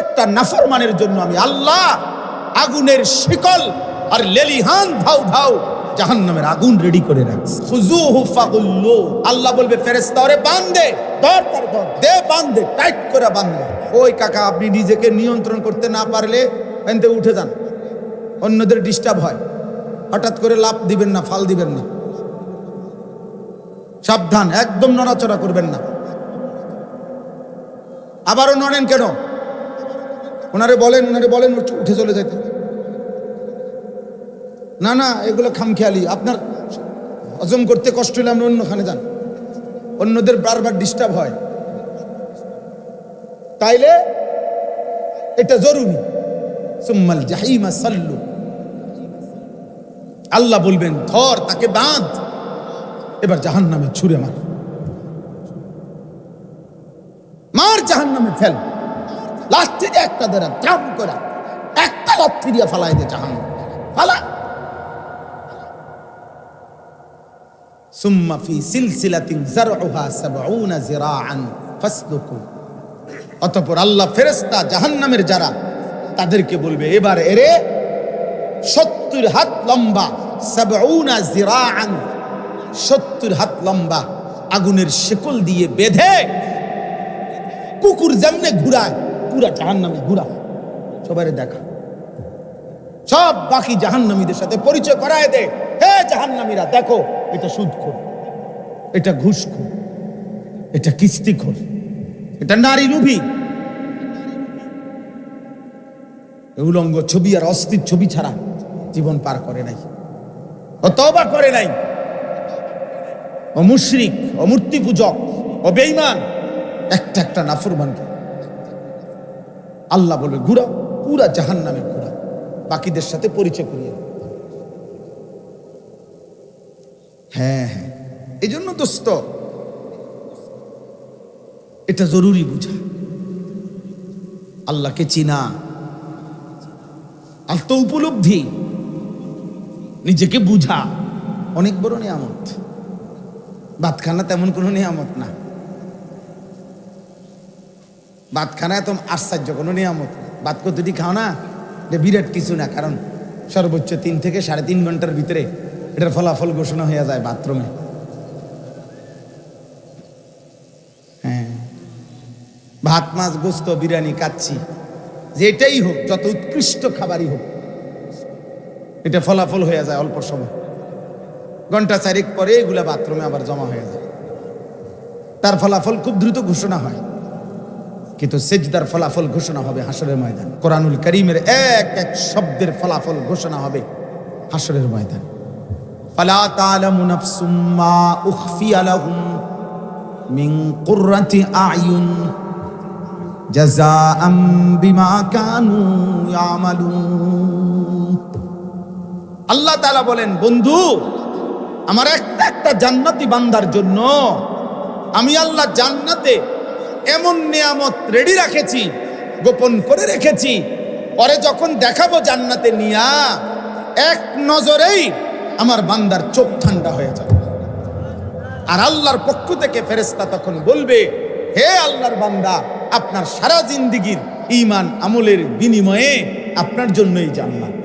একটা নাফরমানের জন্য আমি আল্লাহ আগুনের শিকল আর লেলিহান ধাউ ধাউ জাহান্নামের আগুন রেডি করে রাখছি। খুযুহু ফাগুল্লু, আল্লাহ বলবে ফেরেশতা ওরে বাঁধে, ধর তার ধর, দে বাঁধে, টাইট করে বাঁধে। ওই কাকা, আপনি নিজেকে নিয়ন্ত্রণ করতে না পারলে এনতে উঠে যান, অন্যদের ডিস্টার্ব হয়। হঠাৎ করে লাফ দিবেন না, ফাল দিবেন না, সাবধান, একদম নড়াচড়া করবেন না। আবারও নড়েন কেন? ওনারে বলেন উঠে চলে যেতে। না না, এগুলো খামখেয়ালি, আপনার হজম করতে কষ্ট হলে আমরা অন্যখানে যান, অন্যদের বারবার ডিস্টার্ব হয়, তাইলে এটা জরুরি। সুম্মাল জাহিমা সাল্লু, আল্লাহ বলবেন ধর তাকে বাঁধ, এবার জাহান্নামে ছুঁড়ে মার জাহান্নামে ফেল, লাঠি দিয়ে একটা দেরা জাম করা, একটা লাঠি দিয়ে ফালাই দে জাহান্নামে, ফালা। সুম্মা ফি সিলসিলাতিন যারউহা ৭০ যিরাআন ফাসলুকু, অতঃপর আল্লাহ ফেরেশতা জাহান্নামের যারা তাদেরকে বলবে এবার এরে ৭০ হাত লম্বা, ৭০ যিরাআন ৭০ হাত লম্বা আগুনের শিকল দিয়ে বেঁধে কুকুর যেমনে ঘুরায় পুরা জাহান্নামে ঘুরা, সবাই দেখা, সব বাকি জাহান্নামীদের সাথে পরিচয় করায় দে। হে জাহান্নামীরা, দেখো এটা সুদখোর, এটা ঘুষখোর, এটা কিস্তিখোর, এটা নারী লোভী, উলঙ্গ ছবি আর অস্থির ছবি ছাড়া জীবন পার করে নাই, ও তওবা করে নাই, ও মুশরিক, ও মূর্তি পূজক, ও বেঈমান, একটা নাফরমানকে আল্লাহ বলবে ঘুরা, পুরা জাহান্নামে ঘুরা, বাকিদের সাথে পরিচয় করিয়ে। হ্যাঁ, এই জন্য দোস্ত এটা জরুরি বুঝা, আল্লাহকে চিনা, আত্ম উপলব্ধি, নিজেকে বুঝা অনেক বড় নিয়ামত। ভাতখানা তেমন কোনো নিয়ামত না, ভাতখানা এত আশ্চর্য কোনো নিয়ামত না। ভাত কতটি খাও না, এটা বিরাট কিছু না, কারণ সর্বোচ্চ ৩ থেকে ৩.৫ ঘন্টার ভিতরে এটার ফলাফল ঘোষণা হয়ে যায় বাথরুমে। হ্যাঁ, ভাত মাছ গোস্ত বিরিয়ানি কাচ্ছি, যেটাই হোক, যত উৎকৃষ্ট খাবারই হোক, এটা ফলাফল হয়ে যায় অল্প সময়, ঘন্টা ৪ পরে এগুলা বাথরুমে আবার জমা হয়ে যায়। তার ফলাফল খুব দ্রুত ঘোষণা হয়, কিন্তু সেজদার ফলাফল ঘোষণা হবে হাসরের ময়দান। কোরআনুল কারীমের এক এক শব্দের ফলাফল ঘোষণা হবে হাসরের ময়দান। ফালা তা'লামু নাফসুম মা উখফিয়া লাহুম মিন কুররাতি আ'য়ুন জাযাআম বিমা কানু ইয়ামালুন। আল্লাহ তাআলা বলেন, বন্ধু আমার একটা জান্নাতি বান্দার জন্য আমি আল্লাহ জান্নাতে এমন নিয়ামত রেডি রাখেছি, গোপন করে রেখেছি, পরে যখন দেখাবো জান্নাতে নিয়া, এক নজরেই আমার বান্দার চোখ ঠান্ডা হয়ে যাবে। আর আল্লাহর পক্ষ থেকে ফেরেশতা তখন বলবে, হে আল্লাহর বান্দা, আপনার সারা জিন্দেগীর ঈমান আমলের বিনিময়ে আপনার জন্যই জান্নাত,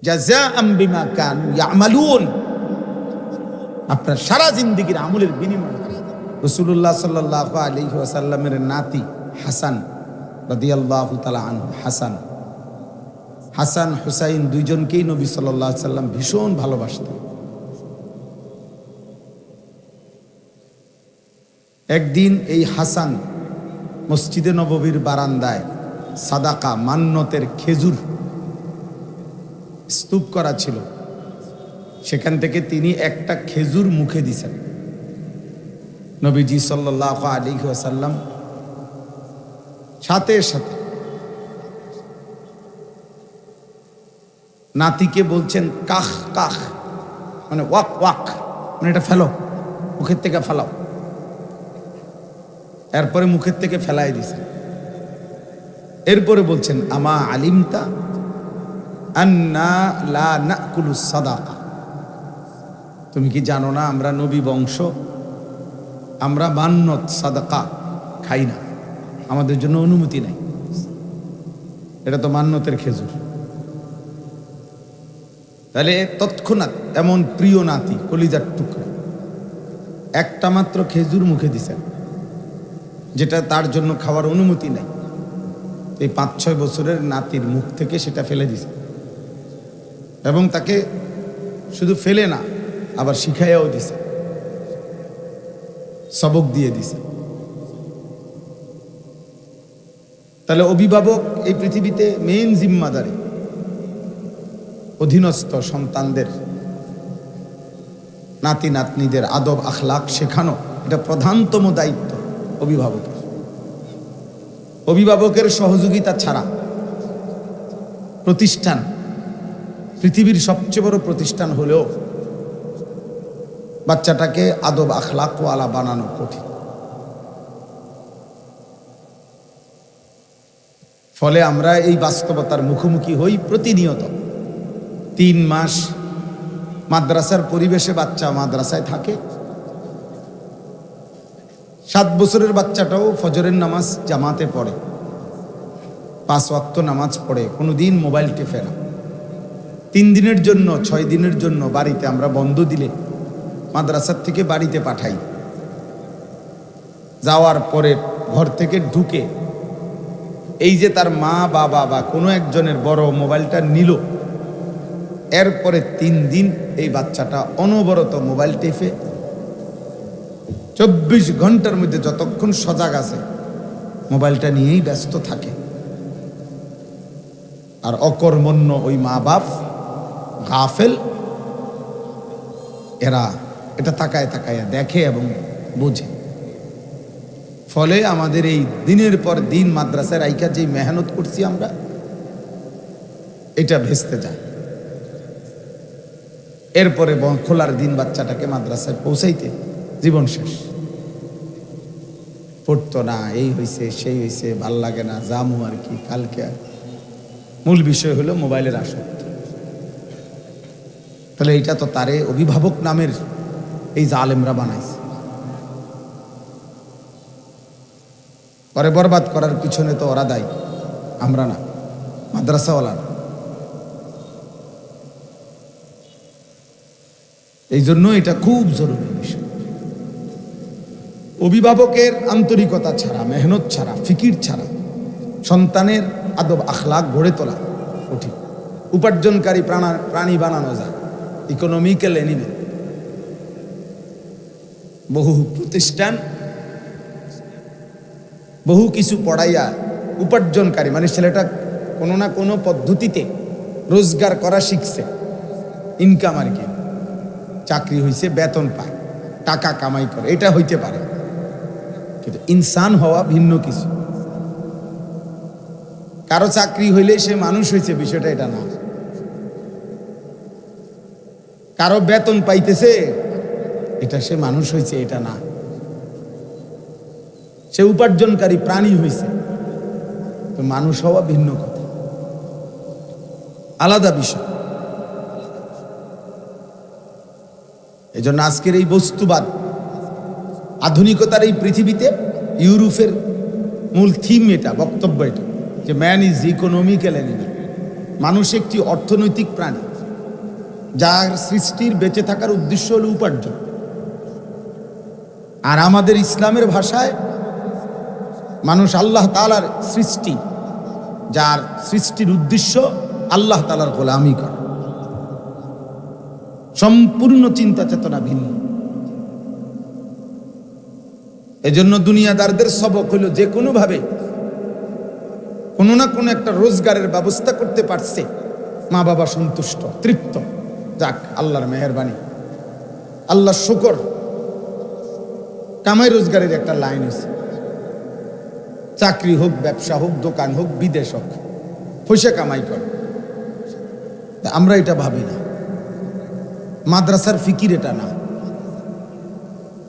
জাযাআম বিমা কানু ইয়ামালুন, আপনার সারা জিন্দেগীর আমলের বিনিময়ে। রাসূলুল্লাহ সাল্লাল্লাহু আলাইহি ওয়াসাল্লামের নাতি হাসান রাদিয়াল্লাহু তাআলা আনহু, হাসান হুসাইন দুইজনকেই নবী সাল্লাল্লাহু আলাইহি ওয়াসাল্লাম ভীষণ ভালোবাসতেন। একদিন এই হাসান মসজিদে নববীর বারান্দায় সাদাকা মান্নতের খেজুর স্তূপ করা ছিল, সেখান থেকে তিনি একটা খেজুর মুখে দিছেন। নবীজি সাল্লাল্লাহু আলাইহি ওয়াসাল্লাম সাথে সাথে নাতিকে বলছেন কাখ কাখ, মানে ওয়াক ওয়াক, মানে এটা ফেলো, মুখের থেকে ফেলাও। এরপরে মুখের থেকে ফেলাই দিছেন। এরপরে বলছেন আমা আলিমতা আন্না লা নাকুলু সাদাকা, তুমি কি জানো না আমরা নবী বংশ, আমরা মান্নত সাদাকা খাই না, আমাদের জন্য অনুমতি নাই। এটা তো মান্যতের খেজুর। তাহলে তৎক্ষণাৎ এমন প্রিয় নাতি, কলিজার টুকরা, একটা মাত্র খেজুর মুখে দিছেন, যেটা তার জন্য খাওয়ার অনুমতি নাই। এই 5-6 বছরের নাতির মুখ থেকে সেটা ফেলে দিছে, এবং তাকে শুধু ফেলে না, আবার শিখাইয়াও দিছে, সবক দিয়ে দিছে। তাহলে অভিভাবক এই পৃথিবীতে মেইন জিম্মাদারি, অধীনস্থ সন্তানদের, নাতি নাতনিদের আদব আখলাক শেখানো, এটা প্রধানতম দায়িত্ব অভিভাবকের। অভিভাবকের সহযোগিতা ছাড়া প্রতিষ্ঠান, পৃথিবীর সবচেয়ে বড় প্রতিষ্ঠান হলেও বাচ্চাটাকে আদব আখলাক ওয়ালা বানানো কঠিন। ফলে আমরা এই বাস্তবতার মুখোমুখি হই প্রতিনিয়ত। 3 মাস মাদ্রাসার পরিবেশে বাচ্চা মাদ্রাসায় থাকে, 7 বছরের বাচ্চাটাও ফজরের নামাজ জামাতে পড়ে, 5 ওয়াক্ত নামাজ পড়ে, কোনোদিন মোবাইল টেপে না। 3 দিনের জন্য, 6 দিনের জন্য বাড়িতে আমরা বন্ধ দিলে মাদ্রাসার থেকে বাড়িতে পাঠাই। যাওয়ার পরে ঘর থেকে ঢুকে এই যে তার মা বাবা বা কোনো একজনের বড় মোবাইলটা নিল, এরপরে 3 দিন এই বাচ্চাটা অনবরত মোবাইল টেপে 24 ঘন্টার মধ্যে যতক্ষণ সজাগ আছে মোবাইলটা নিয়েই ব্যস্ত থাকে। আর অকর্মণ্য ওই মা বাপ গাফেল, এরা এটা তাকায় তাকায় দেখে এবং বোঝে। ফলে আমাদের এই দিনের পর দিন মাদ্রাসায় রাইখা যে মেহনত করছি আমরা, এটা ভেস্তে যায়। এরপরে খোলার দিন বাচ্চাটাকে মাদ্রাসায় পৌঁছাইতে জীবন শেষ। পড়তো না, এই হয়েছে সেই হয়েছে, ভাল লাগে না, জামু আর কি কালকে। মূল বিষয় হলো মোবাইলের আসক্তি। তাহলে এইটা তো তারে অভিভাবক নামের এই জালেমরা বানাইছে। পরে বরবাদ করার পিছনে তো ওরা দায়ী, আমরা না, মাদ্রাসাওয়ালা না। এই জন্য এটা খুব জরুরি বিষয়। অভিভাবকের আন্তরিকতা ছাড়া, মেহনত ছাড়া, ফিকির ছাড়া সন্তানের আদব আখলাক গড়ে তোলা কঠিন। উপার্জনকারী প্রাণী বানানো যায়, ইকোনমিক্যাল এনিমেল। বহু প্রতিষ্ঠান বহু কিছু পড়াইয়া উপার্জনকারী, মানে ছেলেটা কোনো না কোনো পদ্ধতিতে রোজগার করা শিখছে, ইনকাম আর কি, চাকরি হয়েছে, বেতন পায়, টাকা কামাই করে, এটা হইতে পারে। কিন্তু ইনসান হওয়া ভিন্ন কিছু। কারো চাকরি হইলে সে মানুষ হয়েছে, বিষয়টা এটা না। কারো বেতন পাইতেছে, এটা সে মানুষ হয়েছে, এটা না। সে উপার্জনকারী প্রাণী হয়েছে, তো মানুষ হওয়া ভিন্ন কথা, আলাদা বিষয়। এই জন্য আজকের এই বস্তুবাদ, আধুনিকতার এই পৃথিবীতে ইউরোপের মূল থিম এটা, বক্তব্য এটা, যে ম্যান ইজ ইকোনমিক্যাল অ্যানিমেল। মানুষ একটি অর্থনৈতিক প্রাণী, যার সৃষ্টির বেঁচে থাকার উদ্দেশ্য হল উপার্জন। আর আমাদের ইসলামের ভাষায় মানুষ আল্লাহ তাআলার সৃষ্টি, যার সৃষ্টির উদ্দেশ্য আল্লাহ তাআলার গোলামি করা। সম্পূর্ণ চিন্তা চেতনা ভিন্ন। এজন্য দুনিয়াদারদের সবক হলো যে কোনো ভাবে কোনো না কোনো একটা রোজগারের ব্যবস্থা করতে পারছে, মা বাবা সন্তুষ্ট, তৃপ্ত, যাক আল্লাহর মেহেরবানি, আল্লাহ শুকর। কামাই রোজগারের একটা লাইন আছে, চাকরি হোক, ব্যবসা হোক, দোকান হোক, বিদেশ হোক, পয়সা কামাই কর। আমরা এটা ভাবি না, মাদ্রাসার ফিকির এটা না।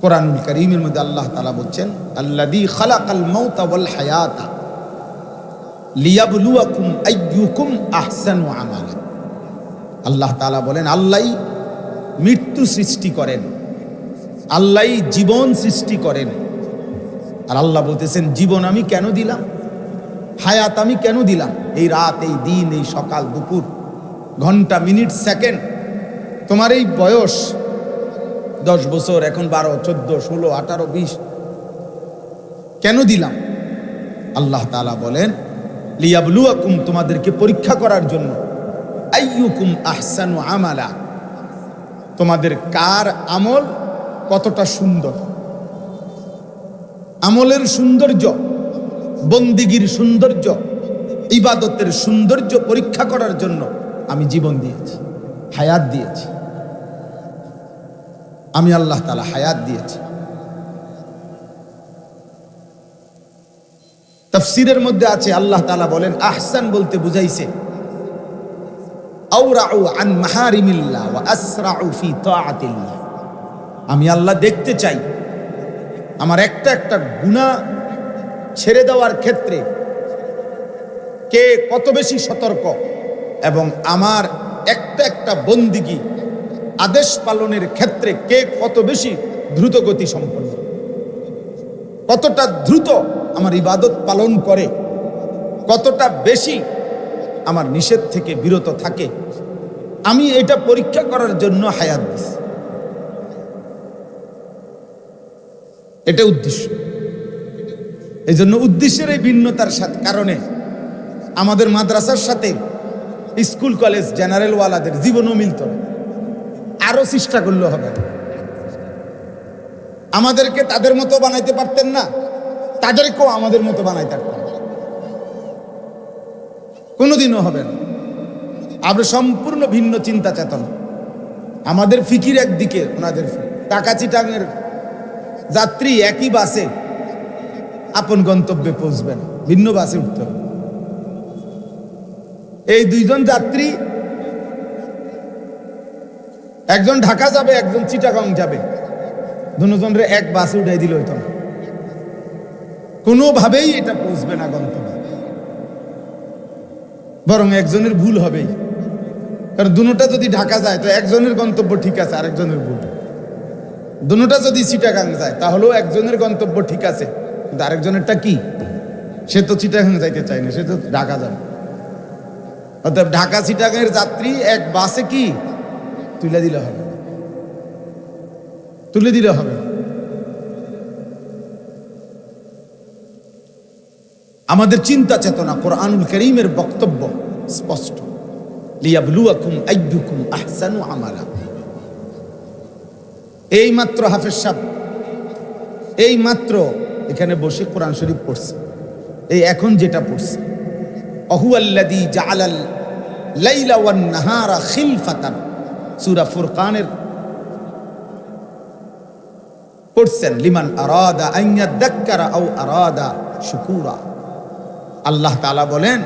কোরআনুল কারীমের মধ্যে আল্লাহ তাআলা বলছেন, আল্লাযী খালাকাল মাউতা ওয়াল হায়াতা লিয়াবলুয়াকুম আইয়ুকুম আহসানু আমালা। আল্লাহ তাআলা বলেন, আল্লাহই মৃত্যু সৃষ্টি করেন, আল্লাহই জীবন সৃষ্টি করেন, আর আল্লাহ বলতেছেন জীবন আমি কেন দিলাম, হায়াত আমি কেন দিলাম, এই রাত, এই দিন, এই সকাল দুপুর, ঘন্টা, মিনিট, সেকেন্ড, তোমার এই বয়স 10 বছর, এখন 12, 14, 16, 18, 20 কেন দিলাম? আল্লাহ তাআলা বলেন লিয়াবলুয়াকুম, তোমাদেরকে পরীক্ষা করার জন্য, আইয়ুকুম আহসানু আমালা, তোমাদের কার আমল কতটা সুন্দর। আমলের সৌন্দর্য, বন্দিগির সৌন্দর্য, ইবাদতের সৌন্দর্য পরীক্ষা করার জন্য আমি জীবন দিয়েছি, হায়াত দিয়েছি। আমি আল্লাহ তাআলা হায়াত দিয়েছি। তাফসীরের মধ্যে আছে আল্লাহ তাআলা বলেন আহসান বলতে বুঝাইছে আওরাউ আন মাহারিমিল্লাহ ওয়া আসরাউ ফি তাআতিল্লাহ। আমি আল্লাহ দেখতে চাই আমার একটা একটা গুনাহ ছেড়ে দেওয়ার ক্ষেত্রে কে কত বেশি সতর্ক, এবং আমার একটা একটা বন্দিগি আদেশ পালনের ক্ষেত্রে কে কত বেশি দ্রুত গতি সম্পন্ন, কতটা দ্রুত আমার ইবাদত পালন করে, কতটা বেশি আমার নিষেধ থেকে বিরত থাকে। আমি এটা পরীক্ষা করার জন্য হায়াত দিছি, এটা উদ্দেশ্য। এই জন্য উদ্দেশ্যের এই ভিন্নতার সাথে কারণে আমাদের মাদ্রাসার সাথে স্কুল কলেজ জেনারেল ওয়ালাদের জীবনও মিলত না। আরো চেষ্টা করলে হবে, আমাদেরকে তাদের মতো বানাইতে পারতেন না, তাদেরকেও আমাদের মতো বানাইতে পারতেন, কোনোদিনও হবে না। আমরা সম্পূর্ণ ভিন্ন চিন্তা চেতনা, আমাদের ফিকির একদিকে, ওনাদের টাকা চিটাঙের যাত্রী একই বাসে আপন গন্তব্যে পৌঁছবেন, ভিন্ন বাসে উঠতে হবে। এই দুইজন যাত্রী, একজন ঢাকা যাবে, একজন চিটাগাং যাবে, দুজনের এক বাসে উঠাই দিল হইতো না, কোনোভাবেই এটা পৌঁছবে না গন্তব্যে, বরং একজনের ভুল হবেই। কারণ দুটা যদি ঢাকা যায় তো একজনের গন্তব্য ঠিক আছে, আরেকজনের ভুল। দুটা যদি চিটাগাং যায় তাহলেও একজনের গন্তব্য ঠিক আছে, কিন্তু আরেকজনেরটা কি? সে তো চিটাগাং যাইতে চায় না, সে তো ঢাকা যাবে। অর্থাৎ ঢাকা চিটাগাংয়ের যাত্রী এক বাসে কি তুলে দিলে হবে, তুলে দিলে হবে। আমাদের চিন্তা চেতনা, কোরআনুল কারীমের বক্তব্য স্পষ্ট, লিয়াবলুয়াকুম আইয়ুকুম আহসানু আমালা। এই মাত্র হাফেজ সাহেব এই মাত্র এখানে বসে কোরআন শরীফ পড়ছে, এই এখন যেটা পড়ছে, আহুয়াল্লাযী জাআলাল লাইলা ওয়ান নাহারা খিলফাতান, সূরা ফুরকানের পড়ছেন, লিমান আরাদা আন ইয়াযাক্কারা আও আরাদা শুকুরা। আল্লাহ তাআলা বলেন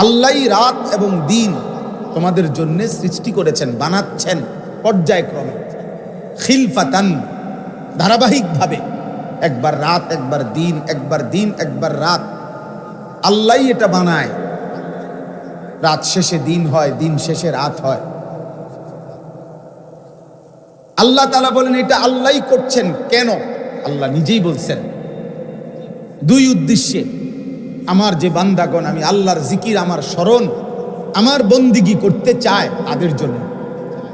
আল্লাহই রাত এবং দিন তোমাদের জন্য সৃষ্টি করেছেন, বানাচ্ছেন পর্যায়ক্রমে, খিলফাতান ধারাবাহিকভাবে, একবার রাত একবার দিন, একবার দিন একবার রাত। আল্লাহই এটা বানায়, রাত শেষে দিন হয়, দিন শেষে রাত হয়। আল্লাহ তাআলা বলেন এটা আল্লাহই করছেন। কেন? আল্লাহ নিজেই বলছেন দুই উদ্দেশ্যে, আমার যে বান্দাগণ আমি আল্লাহর জিকির, আমার স্মরণ, আমার বন্দিগি করতে চায় তাদের জন্য,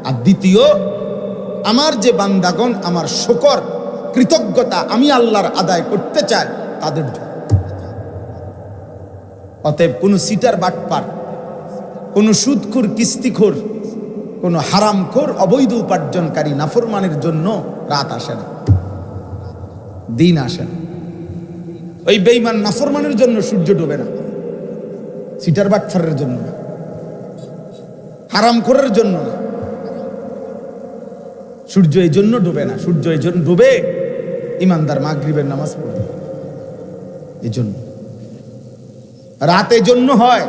আর দ্বিতীয় আমার যে বান্দাগণ আমার শুকর, কৃতজ্ঞতা আমি আল্লাহর আদায় করতে চায় তাদের জন্য। অতএব কোন সিটার বাটপার, কোন সুদখোর, কিস্তিখোর, কোন হারামখোর, অবৈধ উপার্জনকারী নাফরমানের জন্য রাত আসে না, দিন আসে না। ওই বেঈমান নাফরমানের জন্য সূর্য ডোবে না, সিটার বাটপারের জন্য না, হারামখোরের জন্য না। সূর্য এই জন্য ডোবে না, সূর্য এই জন্য ডোবে ইমানদার মাগরিবের নামাজ পড়বে, এই জন্য। রাত এই জন্য হয়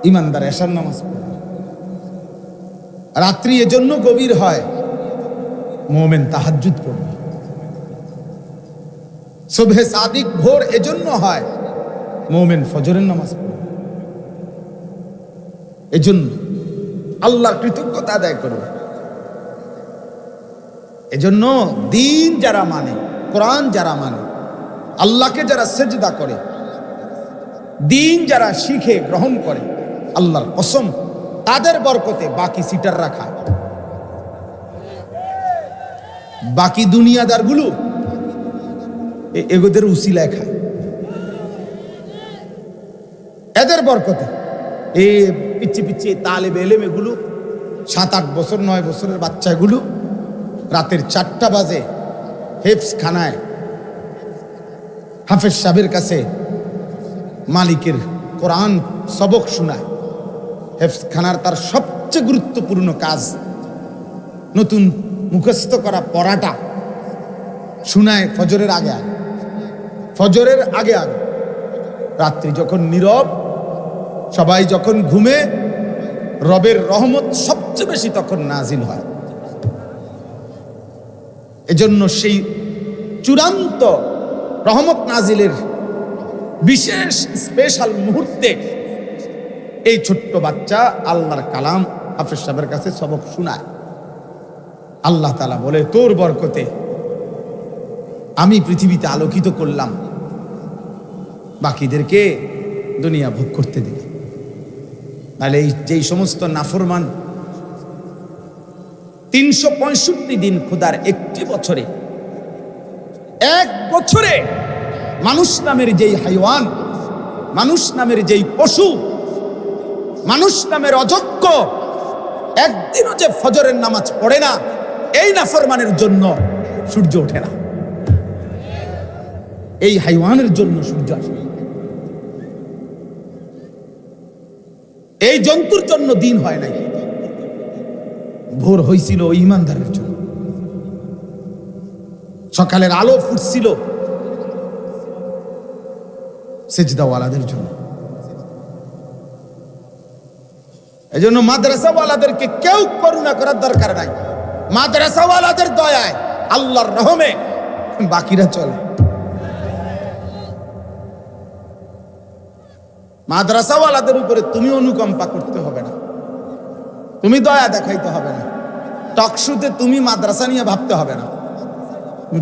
ইমানদার এশার নামাজ পড়বে। রাত্রি এজন্য গভীর হয়, মুমিন তাহাজ্জুদ পড়বে। সুবহে সাদিক ভোর এজন্য হয়, মুমিন ফজরের নামাজ পড়বে। এজন্য আল্লাহর কৃতজ্ঞতা আদায় করবে। এজন্য দিন যারা মানে, কোরআন যারা মানে, আল্লাহকে যারা সেজদা করে, দিন যারা শিখে গ্রহণ করে, আল্লাহর কসম তাদের বরকতে বাকি সিটাররা খায়। বাকি দুনিয়াদার গুলো এগোদের উসিলায় খায়, এদের বরকতে। এই পিচ্ছি পিচ্ছি তালেবে এলেম এগুলো 7-8 বছর 9 বছরের বাচ্চাগুলো রাতের 4টা বাজে হেফস খানায় হাফেজ সাহেবের কাছে মালিকের কোরআন সবক শোনায়। হেফস খানার তার সবচেয়ে গুরুত্বপূর্ণ কাজ নতুন মুখস্থ করা পড়াটা শোনায় ফজরের আগে আগে, ফজরের আগে আগে। রাত্রি যখন নীরব, সবাই যখন ঘুমে, রবের রহমত সবচেয়ে বেশি তখন নাজিল হয়। এজন্য সেই চূড়ান্ত রহমত নাজিলের বিশেষ স্পেশাল মুহূর্তে এই ছোট্ট বাচ্চা আল্লাহর কালাম হাফেজ সাহেবের কাছে সবক শোনায়। আল্লাহ তাআলা বলে, তোর বরকতে আমি পৃথিবীতে আলোকিত করলাম, বাকিদেরকে দুনিয়া ভোগ করতে দিবে। তাহলে এই যেই সমস্ত নাফরমান 365 দিন খোদার একটি বছরে, এক বছরে মানুষ নামের যেই হাইওয়ান, মানুষ নামের যেই পশু, মানুষ নামের অযোগ্য একদিনও যে ফজরের নামাজ পড়ে না, এই নাফরমানের জন্য সূর্য ওঠে না, এই হাইওয়ানের জন্য সূর্য আসে, এই জন্তুর জন্য দিন হয় নাই। ভোর হয়েছিল ঈমানদারের জন্য, সকালের আলো ফুটছিল সেজদাওয়ালাদের জন্য। এজন্য মাদ্রাসাওয়ালাদেরকে কেউ করুণা করার দরকার নাই। মাদ্রাসাওয়ালাদের দয়ায়, আল্লাহর রহমে বাকিরা চলে। মাদ্রাসাওয়ালাদের উপরে তুমি অনুকম্পা করতে হবে না, তুমি দয়া দেখাইতে হবে না, টকশুতে তুমি মাদ্রাসা নিয়ে ভাবতে হবে না। তুমি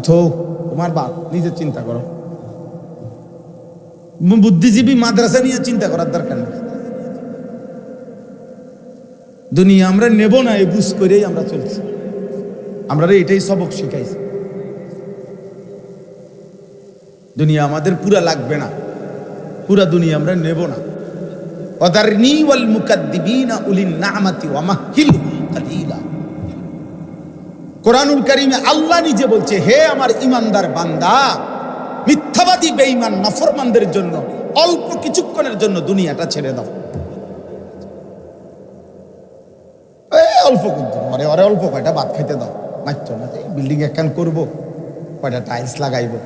তোমার বাপ নিজে চিন্তা করো, বুদ্ধিজীবী মাদ্রাসা নিয়ে চিন্তা করার দরকার নেই। দুনিয়া আমরা নেব না, এই বুঝ করেই আমরা চলছি। আমরা এটাই সবক শিখাইছি, দুনিয়া আমাদের পুরা লাগবে না, পুরা দুনিয়া আমরা নেব না। ওয়াদারনি ওয়াল মুকাদ্দিবিনা উলিন নি'মাতি ওয়া মাহহিলহুম কালিলা। কোরআনুল কারীমে আল্লাহ নিজে বলছে, হে আমার ঈমানদার বান্দা, মিথ্যাবাদী বেঈমান নাফরমানদের জন্য অল্প কিছুক্ষণের জন্য দুনিয়াটা ছেড়ে দাও। অল্প কিন্তু ওরে অল্প কয়টা ভাত খাইতে দাও, মাত্র না বিল্ডিং একখান করবো, কয়টা টাইলস লাগাইবো,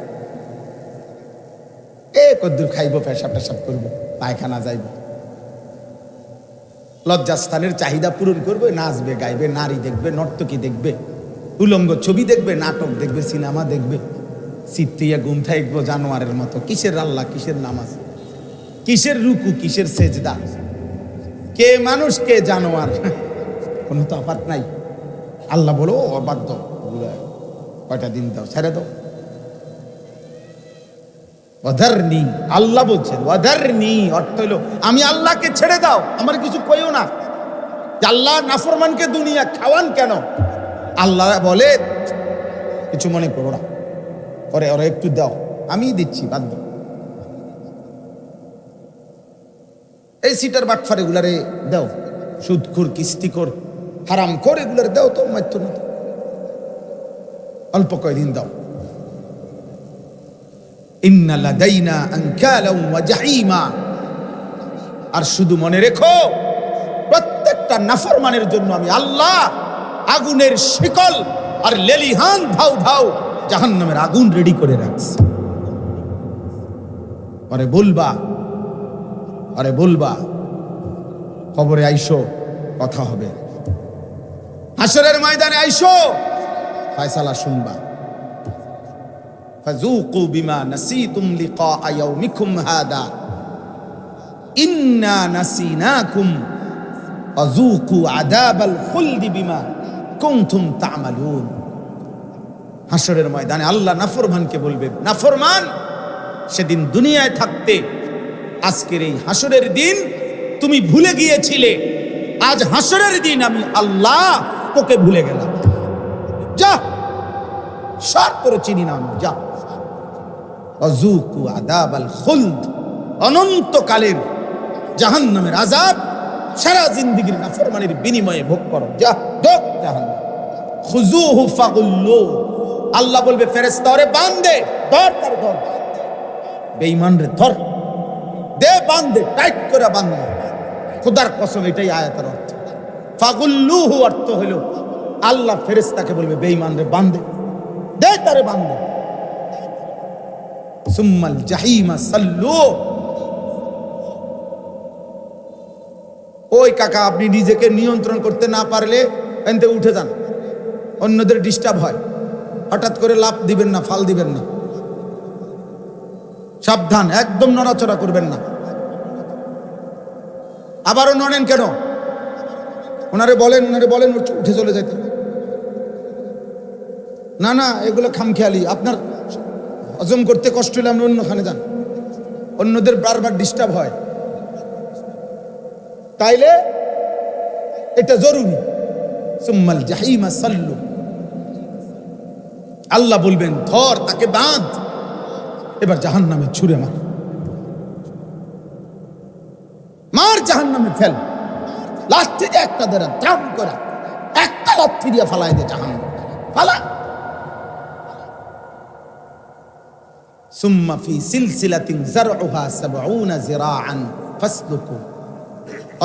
কদ্দুর খাইবো, পেশাব টেশাব করবো, পায়খানা যাইব, লজ্জাস্থানের চাহিদা পূরণ করবে, নাচবে গাইবে, নারী দেখবে, নর্তকী দেখবে, উলঙ্গ ছবি দেখবে, নাটক দেখবে, সিনেমা দেখবে, চিত্তিয়া ঘুম থাকবো জানোয়ারের মতো। কিসের আল্লাহ, কিসের নামাজ, কিসের রুকু, কিসের সেজদা? কে মানুষ কে জানোয়ার, কোনো তফাৎ নাই। আল্লাহ বলো অবাধ্য, কয়টা দিন দাও, ছেড়ে দাও। ওয়াদারনি, আল্লাহ বলছেন ওয়াদারনি, অর্থ হলো আমি আল্লাহকে ছেড়ে দাও, আমার কিছু কইও না। আল্লাহ নাফরমানকে দুনিয়া খাওয়ান কেন? আল্লাহ বলে কিছু মনে করো না, ওরে একটু দাও, আমি দিচ্ছি, বাদ দাও। এই সিটার বাটফার এগুলারে দাও, সুদখোর, কিস্তিখোর, হারামখোর এগুলারে দাও তো, মাত্র না, অল্প কয়দিন দাও। ইন্না লাদাইনা আনকালা ওয়া জাহিমা। আর শুধু মনে রেখো, প্রত্যেকটা নাফরমানের জন্য আমি আল্লাহ আগুনের শিকল আর লেলিহান ধাউ ধাউ জাহান্নামের আগুন রেডি করে রাখছি। আরে বলবা খবরে আইসো, কথা হবে। হাসরের ময়দানে আইসো, ফয়সালা শুনবা। ফাযুকু বিমা নাসিতুম লিকা ইয়াউমিকুম হাদা ইন্না নাসিনাকুম ফাযুকু আযাবাল খুলদি বিমা কুনতুম তা'মালুন। হাসরের ময়দানে আল্লাহ নাফরমানকে বলবে, নাফরমান, সেদিন দুনিয়ায় থাকতে আজকের এই হাসরের দিন তুমি ভুলে গিয়েছিলে, আজ হাসরের দিন আমি আল্লাহ তোকে ভুলে গেলাম, যা সব করে চিনি না আমি, যা। অযুকু আযাবাল খুলদ, অনন্তকালের জাহান্নামের আযাব সারা জিন্দেগীর নাফরমানির বিনিময়ে ভোগ করো, যা ঢোক জাহান্নাম। খুযুহু ফাগুল্লু, আল্লাহ বলবে ফেরেশতা, ওরে বাঁধে, ধর, তার ধর, বেঈমান রে ধর, দে বাঁধে, টাইট করে বাঁধে। খোদার কসম এটাই আয়াতের অর্থ। ফাগুল্লুহু অর্থ হলো আল্লাহ ফেরেশতাকে বলবে বেঈমান রে বাঁধে, দে তারে বাঁধে। সুম্মাল জাহিমা সাল্লু, ওই কাকা আপনি নিজেকে নিয়ন্ত্রণ করতে না পারলে এনতে উঠে যান, অন্যদের ডিস্টার্ব হয়, হঠাৎ করে লাফ দিবেন না, ফাল দিবেন না, সাবধান, একদম নড়াচড়া করবেন না। আবারও নড়েন কেন? ওনারে বলেন উঠে চলে যেতে। না না, এগুলো খামখেয়ালি, আপনার হজম করতে কষ্ট হলে আপনি অন্যখানে যান, অন্যদের বারবার ডিস্টার্ব হয়, তাইলে এটা জরুরি। সুম্মাল জাহিমা সাল্লু, আল্লাহ বলবেন ধর, তাকে বাঁধ, এবার জাহান্নামে ছুঁড়ে মার, মার জাহান্নামে ফেল, লাঠি দিয়ে একটা দেরা ত্রাম করে একটা লাঠি দিয়ে ফালাই দে জাহান্নামে, ফালা। সুম্মা ফি সিলসিলাতিন যারউহা ৭০ যিরাআন ফাসলুকু,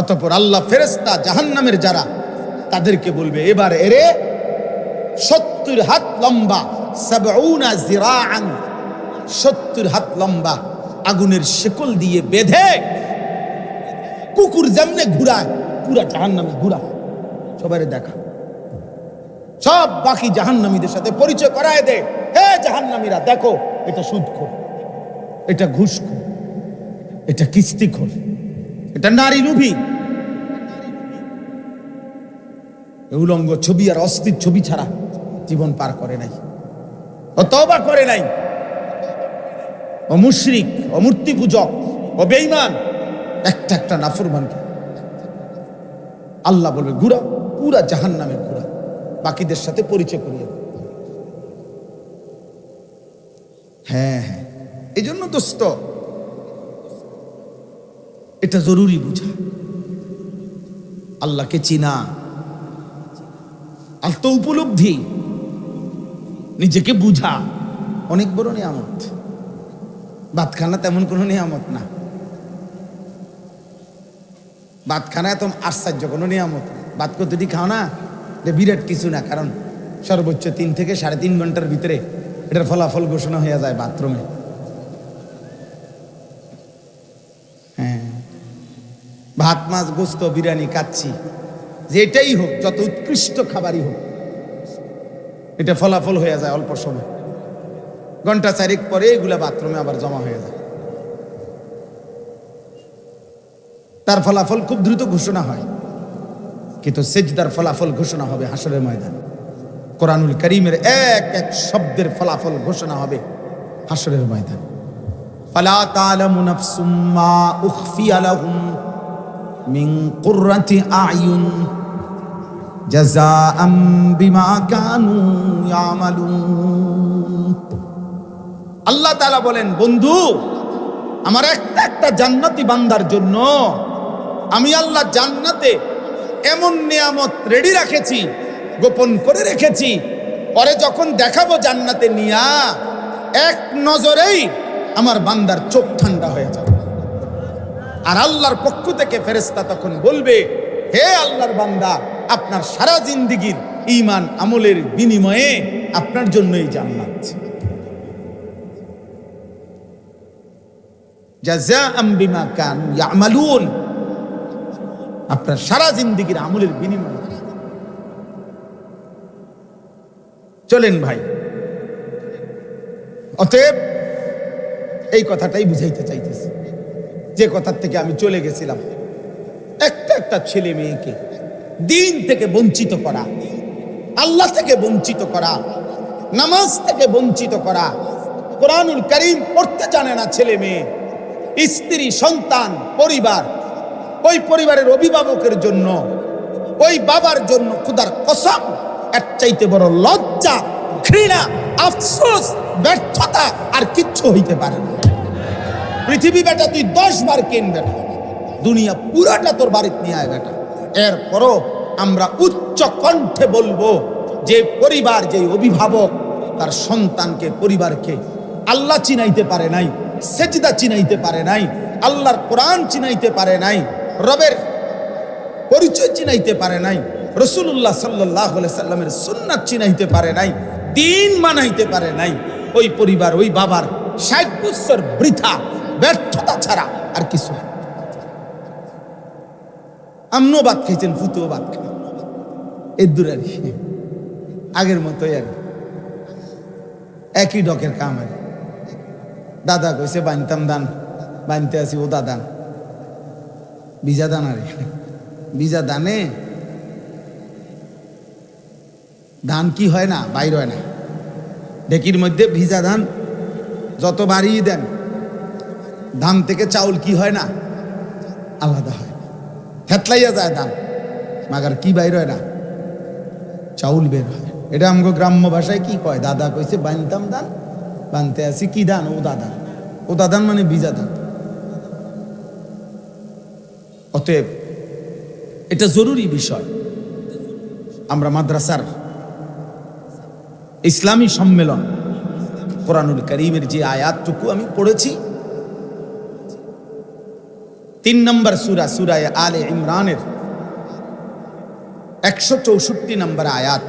অতঃপর আল্লাহ ফেরেশতা জাহান্নামের যারা তাদেরকে বলবে, এবার এরে ৭০ হাত লম্বা, ৭০ যিরাআন, ৭০ হাত লম্বা আগুনের শিকল দিয়ে বেঁধে কুকুর যেমনে ঘুরায় পুরা জাহান্নামে ঘুরা, সবাই দেখা, সব বাকি জাহান্নামীদের সাথে পরিচয় করায় দে, হে জাহান্নামীরা দেখো, এটা সুদখোর, এটা ঘুষখোর, এটা কিস্তিখোর, এটা নারী লোভী, উলঙ্গ ছবি আর অস্থির ছবি ছাড়া জীবন পার করে নাই, ও তওবা করে নাই, ও মুশরিক, ও মূর্তি পূজক, ও বেঈমান, একটা নাফরমানকে আল্লাহ বলবে ঘুরা, পুরা জাহান্নামে ঘুরা, বাকিদের সাথে পরিচয় করিয়ে। হ্যাঁ, এই জন্য দোস্ত এটা জরুরি বুঝা, আল্লাহকে চিনা, আত্ম উপলব্ধি, নিজেকে বুঝা অনেক বড় নিয়ামত। ভাতখানা তেমন কোনো নিয়ামত না, ভাতখানা এত আশ্চর্য কোনো নিয়ামত না। ভাত কতটি খাও না, বিরাট কিছু না, কারণ সর্বোচ্চ 3 থেকে 3.5 ঘন্টার ভিতরে এটার ফলাফল ঘোষণা হয়ে যায় বাথরুমে। হ্যাঁ, ভাত, মাছ, গোস্ত, বিরিয়ানি, কাচ্চি, যেটাই হোক, যত উৎকৃষ্ট খাবারই হোক, এটা ফলাফল হয়ে যায় অল্প সময়, ঘন্টা 4 পরে এগুলা বাথরুমে আবার জমা হয়ে যায়, তার ফলাফল খুব দ্রুত ঘোষণা হয়। কিন্তু সিজদার ফলাফল ঘোষণা হবে হাসরের ময়দানে, কোরআনুল কারীমের এক এক শব্দের ফলাফল ঘোষণা হবে হাসরের ময়দানে। ফালা তা'লামু নাফসুম মা উখফিয়া লাহুম মিন কুররাতি আ'য়ুন জাযাআম বিমা কানু ইয়ামালুন। আল্লাহ তাআলা বলেন, বন্ধু, আমার একটা জান্নাতি বান্দার জন্য আমি আল্লাহ জান্নাতে এমন নিয়ামত রেডি রাখেছি, গোপন করে রেখেছি, পরে যখন দেখাবো জান্নাতে নিয়া, এক নজরেই আমার বান্দার চোখ ঠান্ডা হয়ে যাবে। আর আল্লাহর পক্ষ থেকে ফেরেশতা তখন বলবে, হে আল্লাহর বান্দা, আপনার সারা জিন্দেগীর ঈমান আমলের বিনিময়ে আপনার জন্যই জান্নাত, জাযাআম বিমা কানু ইয়ামালুন, আপনার সারা জিন্দেগীর আমলের বিনিময়ে। চলেন ভাই, অতএব এই কথাটাই বুঝাইতে চাইতেছি, যে কথার থেকে আমি চলে গেছিলাম। একটা ছেলে মেয়েকে দিন থেকে বঞ্চিত করা, আল্লাহ থেকে বঞ্চিত করা, নামাজ থেকে বঞ্চিত করা, কোরআনুল কারীম পড়তে জানে না ছেলে মেয়ে, স্ত্রী, সন্তান, পরিবার, ওই পরিবারের অভিভাবকের জন্য, ওই বাবার জন্য খোদার কসম এর চাইতে বড় লজ্জা, ঘৃণা, আফসোস, ব্যর্থতা আর কিচ্ছু হইতে পারে না। পৃথিবী বেটা তুই 10 বার কেন বেটা, দুনিয়া পুরাটা তোর বাড়িতে নিয়ে আয় বেটা। এরপরও আমরা উচ্চ কণ্ঠে বলবো যে পরিবার, যে অভিভাবক তার সন্তানকে, পরিবারকে আল্লাহ চিনাইতে পারে নাই, সেজদা চিনাইতে পারে নাই, আল্লাহর কোরআন চিনাইতে পারে নাই, রবের পরিচয় চিনাইতে পারে নাই, রাসূলুল্লাহ সাল্লাল্লাহু আলাইহি সাল্লামের সুন্নাত চিনাইতে পারে নাই, দ্বীন মানাইতে পারে নাই, ওই পরিবার, ওই বাবার 60 বছর বৃথা ব্যর্থতা ছাড়া আর কিছু না। আমনও ভাত খাইছেন, ফুতুও ভাত খাই, এর দূর আর আগের মতোই আর একই ডকের কাম আর। দাদা কইছে বানতাম দান, বানতে আসি, ও দাদান বিজা দান, আরে বিজা দানে ধান কি হয় না, বাইর হয় না। ঢেকির মধ্যে ভিজা ধান যত বাড়িয়ে দেন, ধান থেকে চাউল কি হয় না, আলাদা হয়, থেতলাইয়া যায় ধান, মাগার কি বাইর হয় না, চাউল বের হয়। এটা আমগো গ্রাম্য ভাষায় কি কয়, দাদা কইছে বানতাম দান, বানতে আসি কি দান, ও দাদান। ও দাদান মানে ভিজা ধান। অতএব এটা জরুরি বিষয়। আমরা মাদ্রাসার ইসলামী সম্মেলন কোরআনুল কারীমের যে আয়াতটুকু আমি পড়েছি, 3 নম্বর সূরা, সূরা আলে ইমরানের 164 নম্বর আয়াত,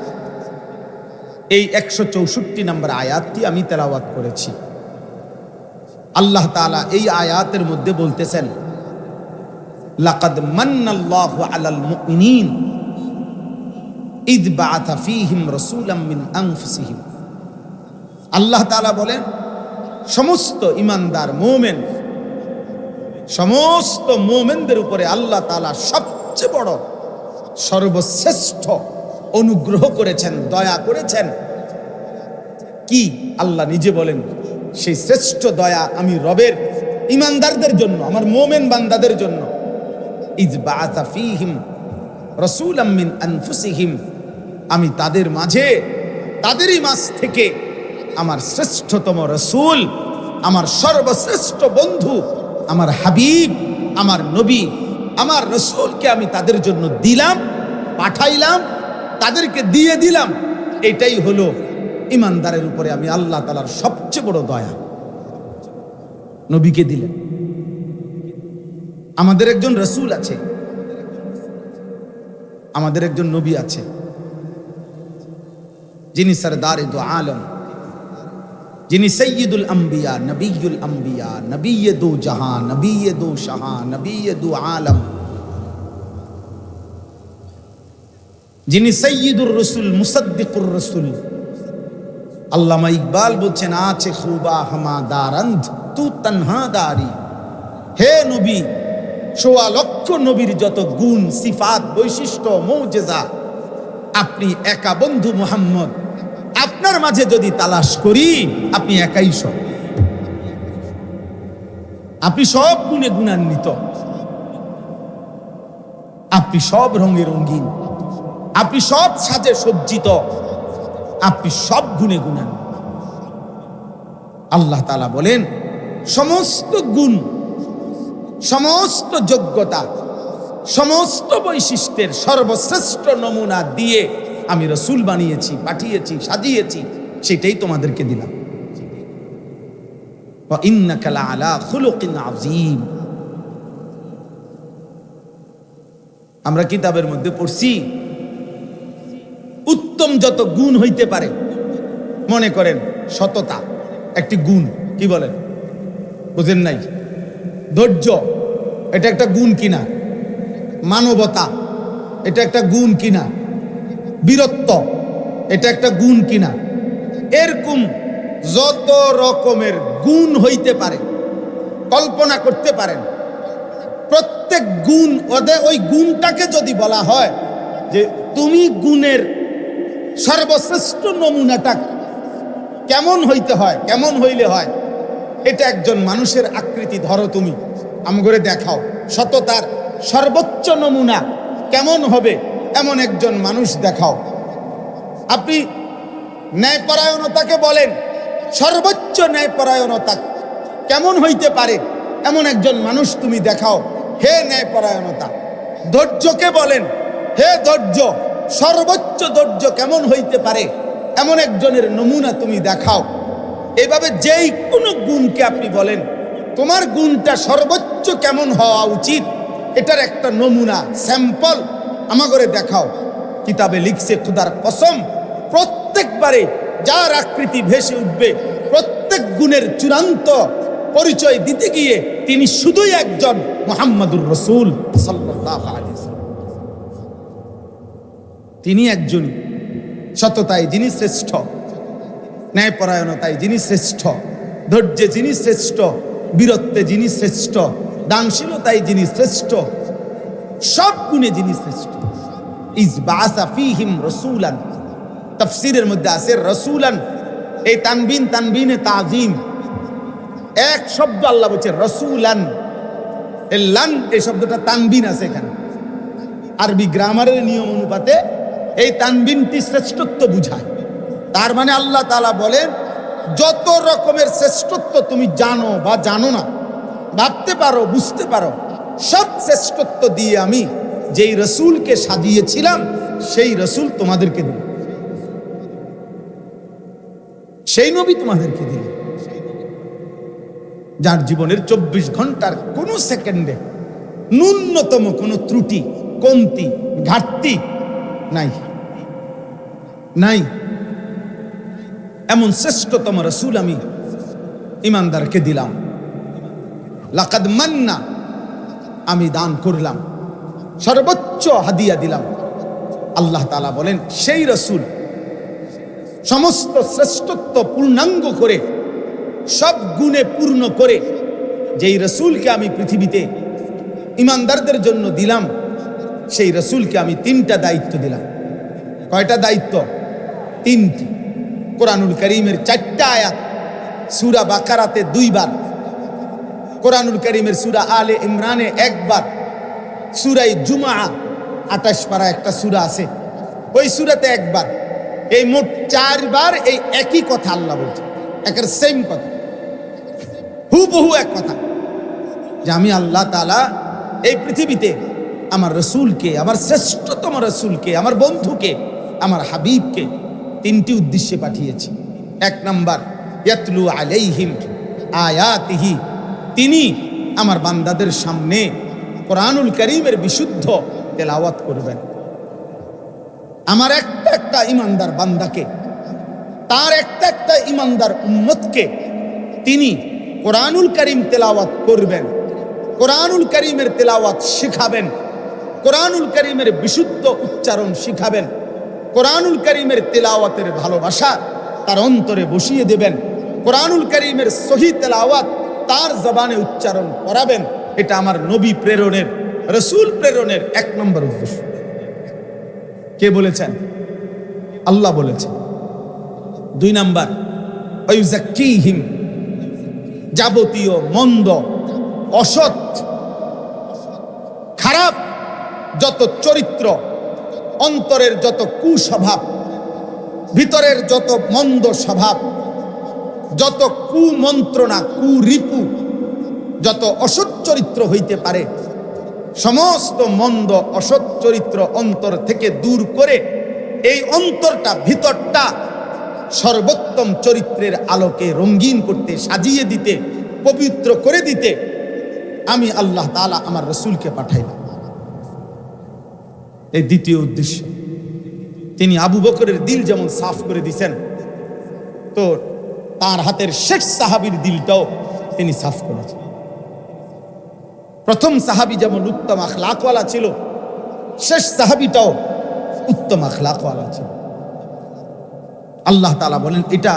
এই 164 নম্বর আয়াতটি আমি তেলাওয়াত করেছি। আল্লাহ তাআলা এই আয়াতের মধ্যে বলতেছেন, লাকাদ মান্নাল্লাহু আলাল মুমিনিন ইদ বাআথা ফীহিম রাসূলাম মিন আনফুসিহিম। আল্লাহ তাআলা বলেন, সমস্ত ঈমানদার মুমিন, সমস্ত মুমিনদের উপরে আল্লাহ তাআলা সবচেয়ে বড়, সর্বশ্রেষ্ঠ অনুগ্রহ করেছেন, দয়া করেছেন। কি? আল্লাহ নিজে বলেন, সেই শ্রেষ্ঠ দয়া আমি রবের ঈমানদারদের জন্য, আমার মুমিন বান্দাদের জন্য। ইজ বাআথা ফীহিম রাসূলাম মিন আনফুসিহিম, আমি তাদের মাঝে, তাদেরই মাঝ থেকে আমার শ্রেষ্ঠতম রাসূল, আমার সর্বশ্রেষ্ঠ বন্ধু, আমার হাবিব, আমার নবী, আমার রাসূলকে আমি তাদের জন্য দিলাম, পাঠাইলাম, তাদেরকে দিয়ে দিলাম। এটাই হলো ঈমানদারের উপরে আমি আল্লাহ তাআলার সবচেয়ে বড় দয়া। নবীকে দিলেন। আমাদের একজন রাসূল আছে, আমাদের একজন নবী আছে, যিনি সরদারে দু আলম, যিনি সৈয়দুল আম্বিয়া, নবিয়ুল আম্বিয়া, নবিয়ে দু জাহান, নবিয়ে দু শাহান, নবিয়ে দু আলম, যিনি সৈয়দুর রসুল, মুসাদ্দিকুর রসুল। আল্লামা ইকবাল বলছেন, আছে খুবা হামা দারন্দ তু তনহা দারি। হে নবী, ১৪ লক্ষ নবীর যত গুণ, সিফাত, বৈশিষ্ট্য, মুজিজা, আপনি একা বন্ধু মুহাম্মদ, আপনার মাঝে যদি তালাশ করি, আপনি একাই সব। আপনি সব গুণে গুণান্বিত, আপনি সব রঙে রঙিন, আপনি সব সাজে সজ্জিত, আপনি সব গুণে গুণান্বিত। আল্লাহ তাআলা বলেন, সমস্ত গুণ, সমস্ত যোগ্যতা, সমস্ত বৈশিষ্ট্যের সর্বশ্রেষ্ঠ নমুনা দিয়ে আমি রাসূল বানিয়েছি, পাঠিয়েছি, সাজিয়েছি, সেটাই তোমাদেরকে দিলাম। ওয়া ইন্নাকা লাআলা খুলুকিন আযীম। আমরা কিতাবের মধ্যে পড়ছি, উত্তম যত গুণ হইতে পারে, মনে করেন সততা একটি গুণ, কি বলেন, বুঝেন নাই? ধৈর্য, এটা একটা গুণ কিনা? মানবতা, এটা একটা গুণ কিনা? বীরত্ব, এটা একটা গুণ কিনা? এরকম যত রকমের গুণ হইতে পারে, কল্পনা করতে পারেন। প্রত্যেক গুণ, ওই গুণটাকে যদি বলা হয় যে তুমি গুণের সর্বশ্রেষ্ঠ নমুনাটা কেমন হইতে হয়, কেমন হইলে হয়, এটা একজন মানুষের আকৃতি ধরো তুমি, আমগরে দেখাও। সততার সর্বোচ্চ নমুনা কেমন হবে এমন একজন মানুষ দেখাও। আপনি ন্যায়পরায়ণতাকে বলেন, সর্বোচ্চ ন্যায়পরায়ণতা কেমন হইতে পারে এমন একজন মানুষ তুমি দেখাও, হে ন্যায়পরায়ণতা। ধৈর্যকে বলেন, হে ধৈর্য, সর্বোচ্চ ধৈর্য কেমন হইতে পারে এমন একজনের নমুনা তুমি দেখাও। এভাবে যেই কোনো গুণকে আপনি বলেন তোমার গুণটা সর্বোচ্চ কেমন হওয়া উচিত, এটার একটা নমুনা, স্যাম্পল আমাগরে দেখাও। কিতাবে লিখছে, খুদার কসম, প্রত্যেকবারে যার আকৃতি ভেসে উঠবে, প্রত্যেক গুণের চূড়ান্ত পরিচয় দিতে গিয়ে তিনি শুধুই একজন মুহাম্মাদুর রাসূল সাল্লাল্লাহু আলাইহি ওয়াসাল্লাম। তিনি একজন। সততায় যিনি শ্রেষ্ঠ, ন্যায়পরায়ণতায় যিনি শ্রেষ্ঠ, ধৈর্যে যিনি শ্রেষ্ঠ, বীরত্বে যিনি শ্রেষ্ঠ, দানশীলতায় যিনি শ্রেষ্ঠ, সব গুণে যিনি শ্রেষ্ঠ। ইজ বাসা ফীহিম রাসূলান, তাফসীরের মধ্যে আছে রাসূলান, এই তানবিনে তাযীম, এক শব্দ আল্লাহ বলছে রাসূলান। এই লান, এই শব্দটা তানবিন আছে এখানে। আরবি গ্রামারের নিয়ম অনুপাতে এই তানবিনটি শ্রেষ্ঠত্ব বুঝায়। তার মানে আল্লাহ তাআলা বলেন, যত রকমের শ্রেষ্ঠত্ব তুমি জানো বা জানো না, ভাবতে পারো, বুঝতে পারো, সব শ্রেষ্ঠত্ব দিয়ে আমি যেই রসুলকে সাজিয়েছিলাম সেই রসুল তোমাদেরকে দিল, সেই নবী তোমাদেরকে দিল, যার জীবনের 24 ঘন্টার কোন সেকেন্ডে ন্যূনতম কোনো ত্রুটি, কমতি, ঘাটতি নাই নাই। এমন শ্রেষ্ঠতম রসুল আমি ইমানদারকে দিলাম। লাকাদ মান্না, আমি দান করলাম, সর্বোচ্চ হাদিয়া দিলাম। আল্লাহ তাআলা বলেন, সেই রসুল সমস্ত শ্রেষ্ঠত্ব পূর্ণাঙ্গ করে, সব গুণে পূর্ণ করে যেই রসুলকে আমি পৃথিবীতে ইমানদারদের জন্য দিলাম, সেই রসুলকে আমি 3টা দায়িত্ব দিলাম। কয়টা দায়িত্ব? 3টি। কোরআনুল কারীমের 4টা আয়াত, সূরা বাকারাতে 2 বার, কোরআনুল কারীমের সূরা আলে ইমরানে 1 বার, সূরা জুমআ 28 পারা একটা সূরা আছে, ওই সূরাতে 1 বার। এই মোট 4 বার এই একই কথা আল্লাহ বলছে, একের সেম কথা, হুবহু এক কথা, যে আমি আল্লাহ তাআলা এই পৃথিবীতে আমার রসুলকে, আমার শ্রেষ্ঠতম রসুলকে, আমার বন্ধুকে, আমার হাবিবকে 3টি উদ্দেশ্যে পাঠিয়েছি। 1 নাম্বার, ইয়াতলু আলাইহিম আয়াতিহি, তিনি আমার বান্দাদের সামনে কোরআনুল কারীমের বিশুদ্ধ তেলাওয়াত করবেন। আমার একটা একটা ইমানদার বান্দাকে, তার একটা একটা ইমানদার উম্মতকে তিনি কোরআনুল কারীম তেলাওয়াত করবেন, কোরআনুল কারীমের তেলাওয়াত শিখাবেন, কোরআনুল কারীমের বিশুদ্ধ উচ্চারণ শিখাবেন, কোরআনুল কারীমের তেলাওয়াতের ভালোবাসা তার অন্তরে বসিয়ে দেবেন, কোরআনুল কারীমের সহি তেলাওয়াত তার জবানে উচ্চারণ করাবেন। এটা আমার নবী প্রেরণের, রসুল প্রেরণের 1 নম্বর উদ্দেশ্য। কে বলেছেন? আল্লাহ বলেছেন। 2 নাম্বার, ওয়ায়ুযাক্কিহিম, যাবতীয় মন্দ, অসৎ, খারাপ যত চরিত্র, অন্তরের যত কুস্বভাব, ভিতরের যত মন্দ স্বভাব, যত কুমন্ত্রণা, কুরিপু, যত অসৎ চরিত্র হইতে পারে, সমস্ত মন্দ অসৎ চরিত্র অন্তর থেকে দূর করে এই অন্তরটা, ভিতরটা সর্বোত্তম চরিত্রের আলোকে রঙিন করতে, সাজিয়ে দিতে, পবিত্র করে দিতে আমি আল্লাহ তাআলা আমার রসুলকে পাঠাইলাম। এই 2য় উদ্দেশ্য। তিনি আবু বকরের দিল যেমন সাফ করে দিয়েছেন, তো তার হাতের শেষ সাহাবীর দিলটাও তিনি সাফ করেছেন। প্রথম সাহাবী যেমন উত্তম আখলাকওয়ালা ছিল, শেষ সাহাবীটাও উত্তম আখলাকওয়ালা ছিল। আল্লাহ তাআলা বলেন, এটা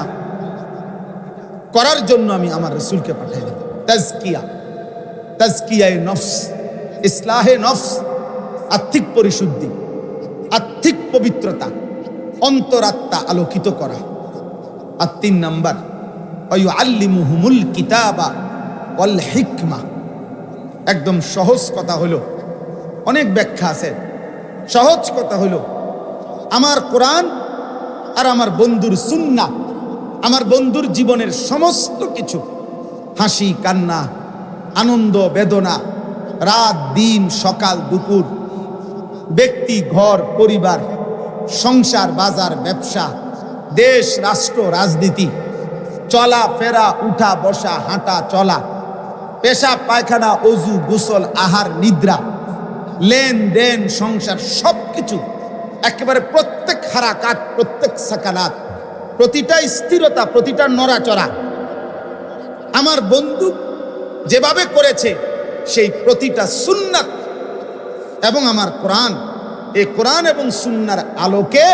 করার জন্য আমি আমার রসুলকে পাঠাইলাম। তাজকিয়া, তাজকিয়ায়ে নফস, ইসলাহে নফস, আত্মিক পরিশুদ্ধি, আত্মিক পবিত্রতা, অন্তরাত্মা আলোকিত করা, আর 3 নাম্বার ওয়ায়ুআল্লিমুহুমুল কিতাবা ওয়াল হিকমা। একদম সহজ কথা হলো, অনেক ব্যাখ্যা আছে, সহজ কথা হলো আমার কোরআন আর আমার বন্ধুর সুন্নাহ, আমার বন্ধুর জীবনের সমস্ত কিছু, হাসি কান্না, আনন্দ বেদনা, রাত দিন সকাল দুপুর, ব্যক্তি ঘর পরিবার, সংসার বাজার ব্যবসা, দেশ রাষ্ট্র রাজনীতি, চলা ফেরা উঠা বসা হাঁটা চলা, পেশাব পায়খানা অজু গোসল আহার নিদ্রা, লেনদেন সংসার, সবকিছু একেবারে প্রত্যেক হারাকাত, প্রত্যেক সাকানাত, প্রতিটা স্থিরতা, প্রতিটা নড়াচড়া আমার বন্ধু যেভাবে করেছে সেই প্রতিটা সুন্নাত এবং আমার কোরআন, এই কোরআন এবং সুন্নার আলোকে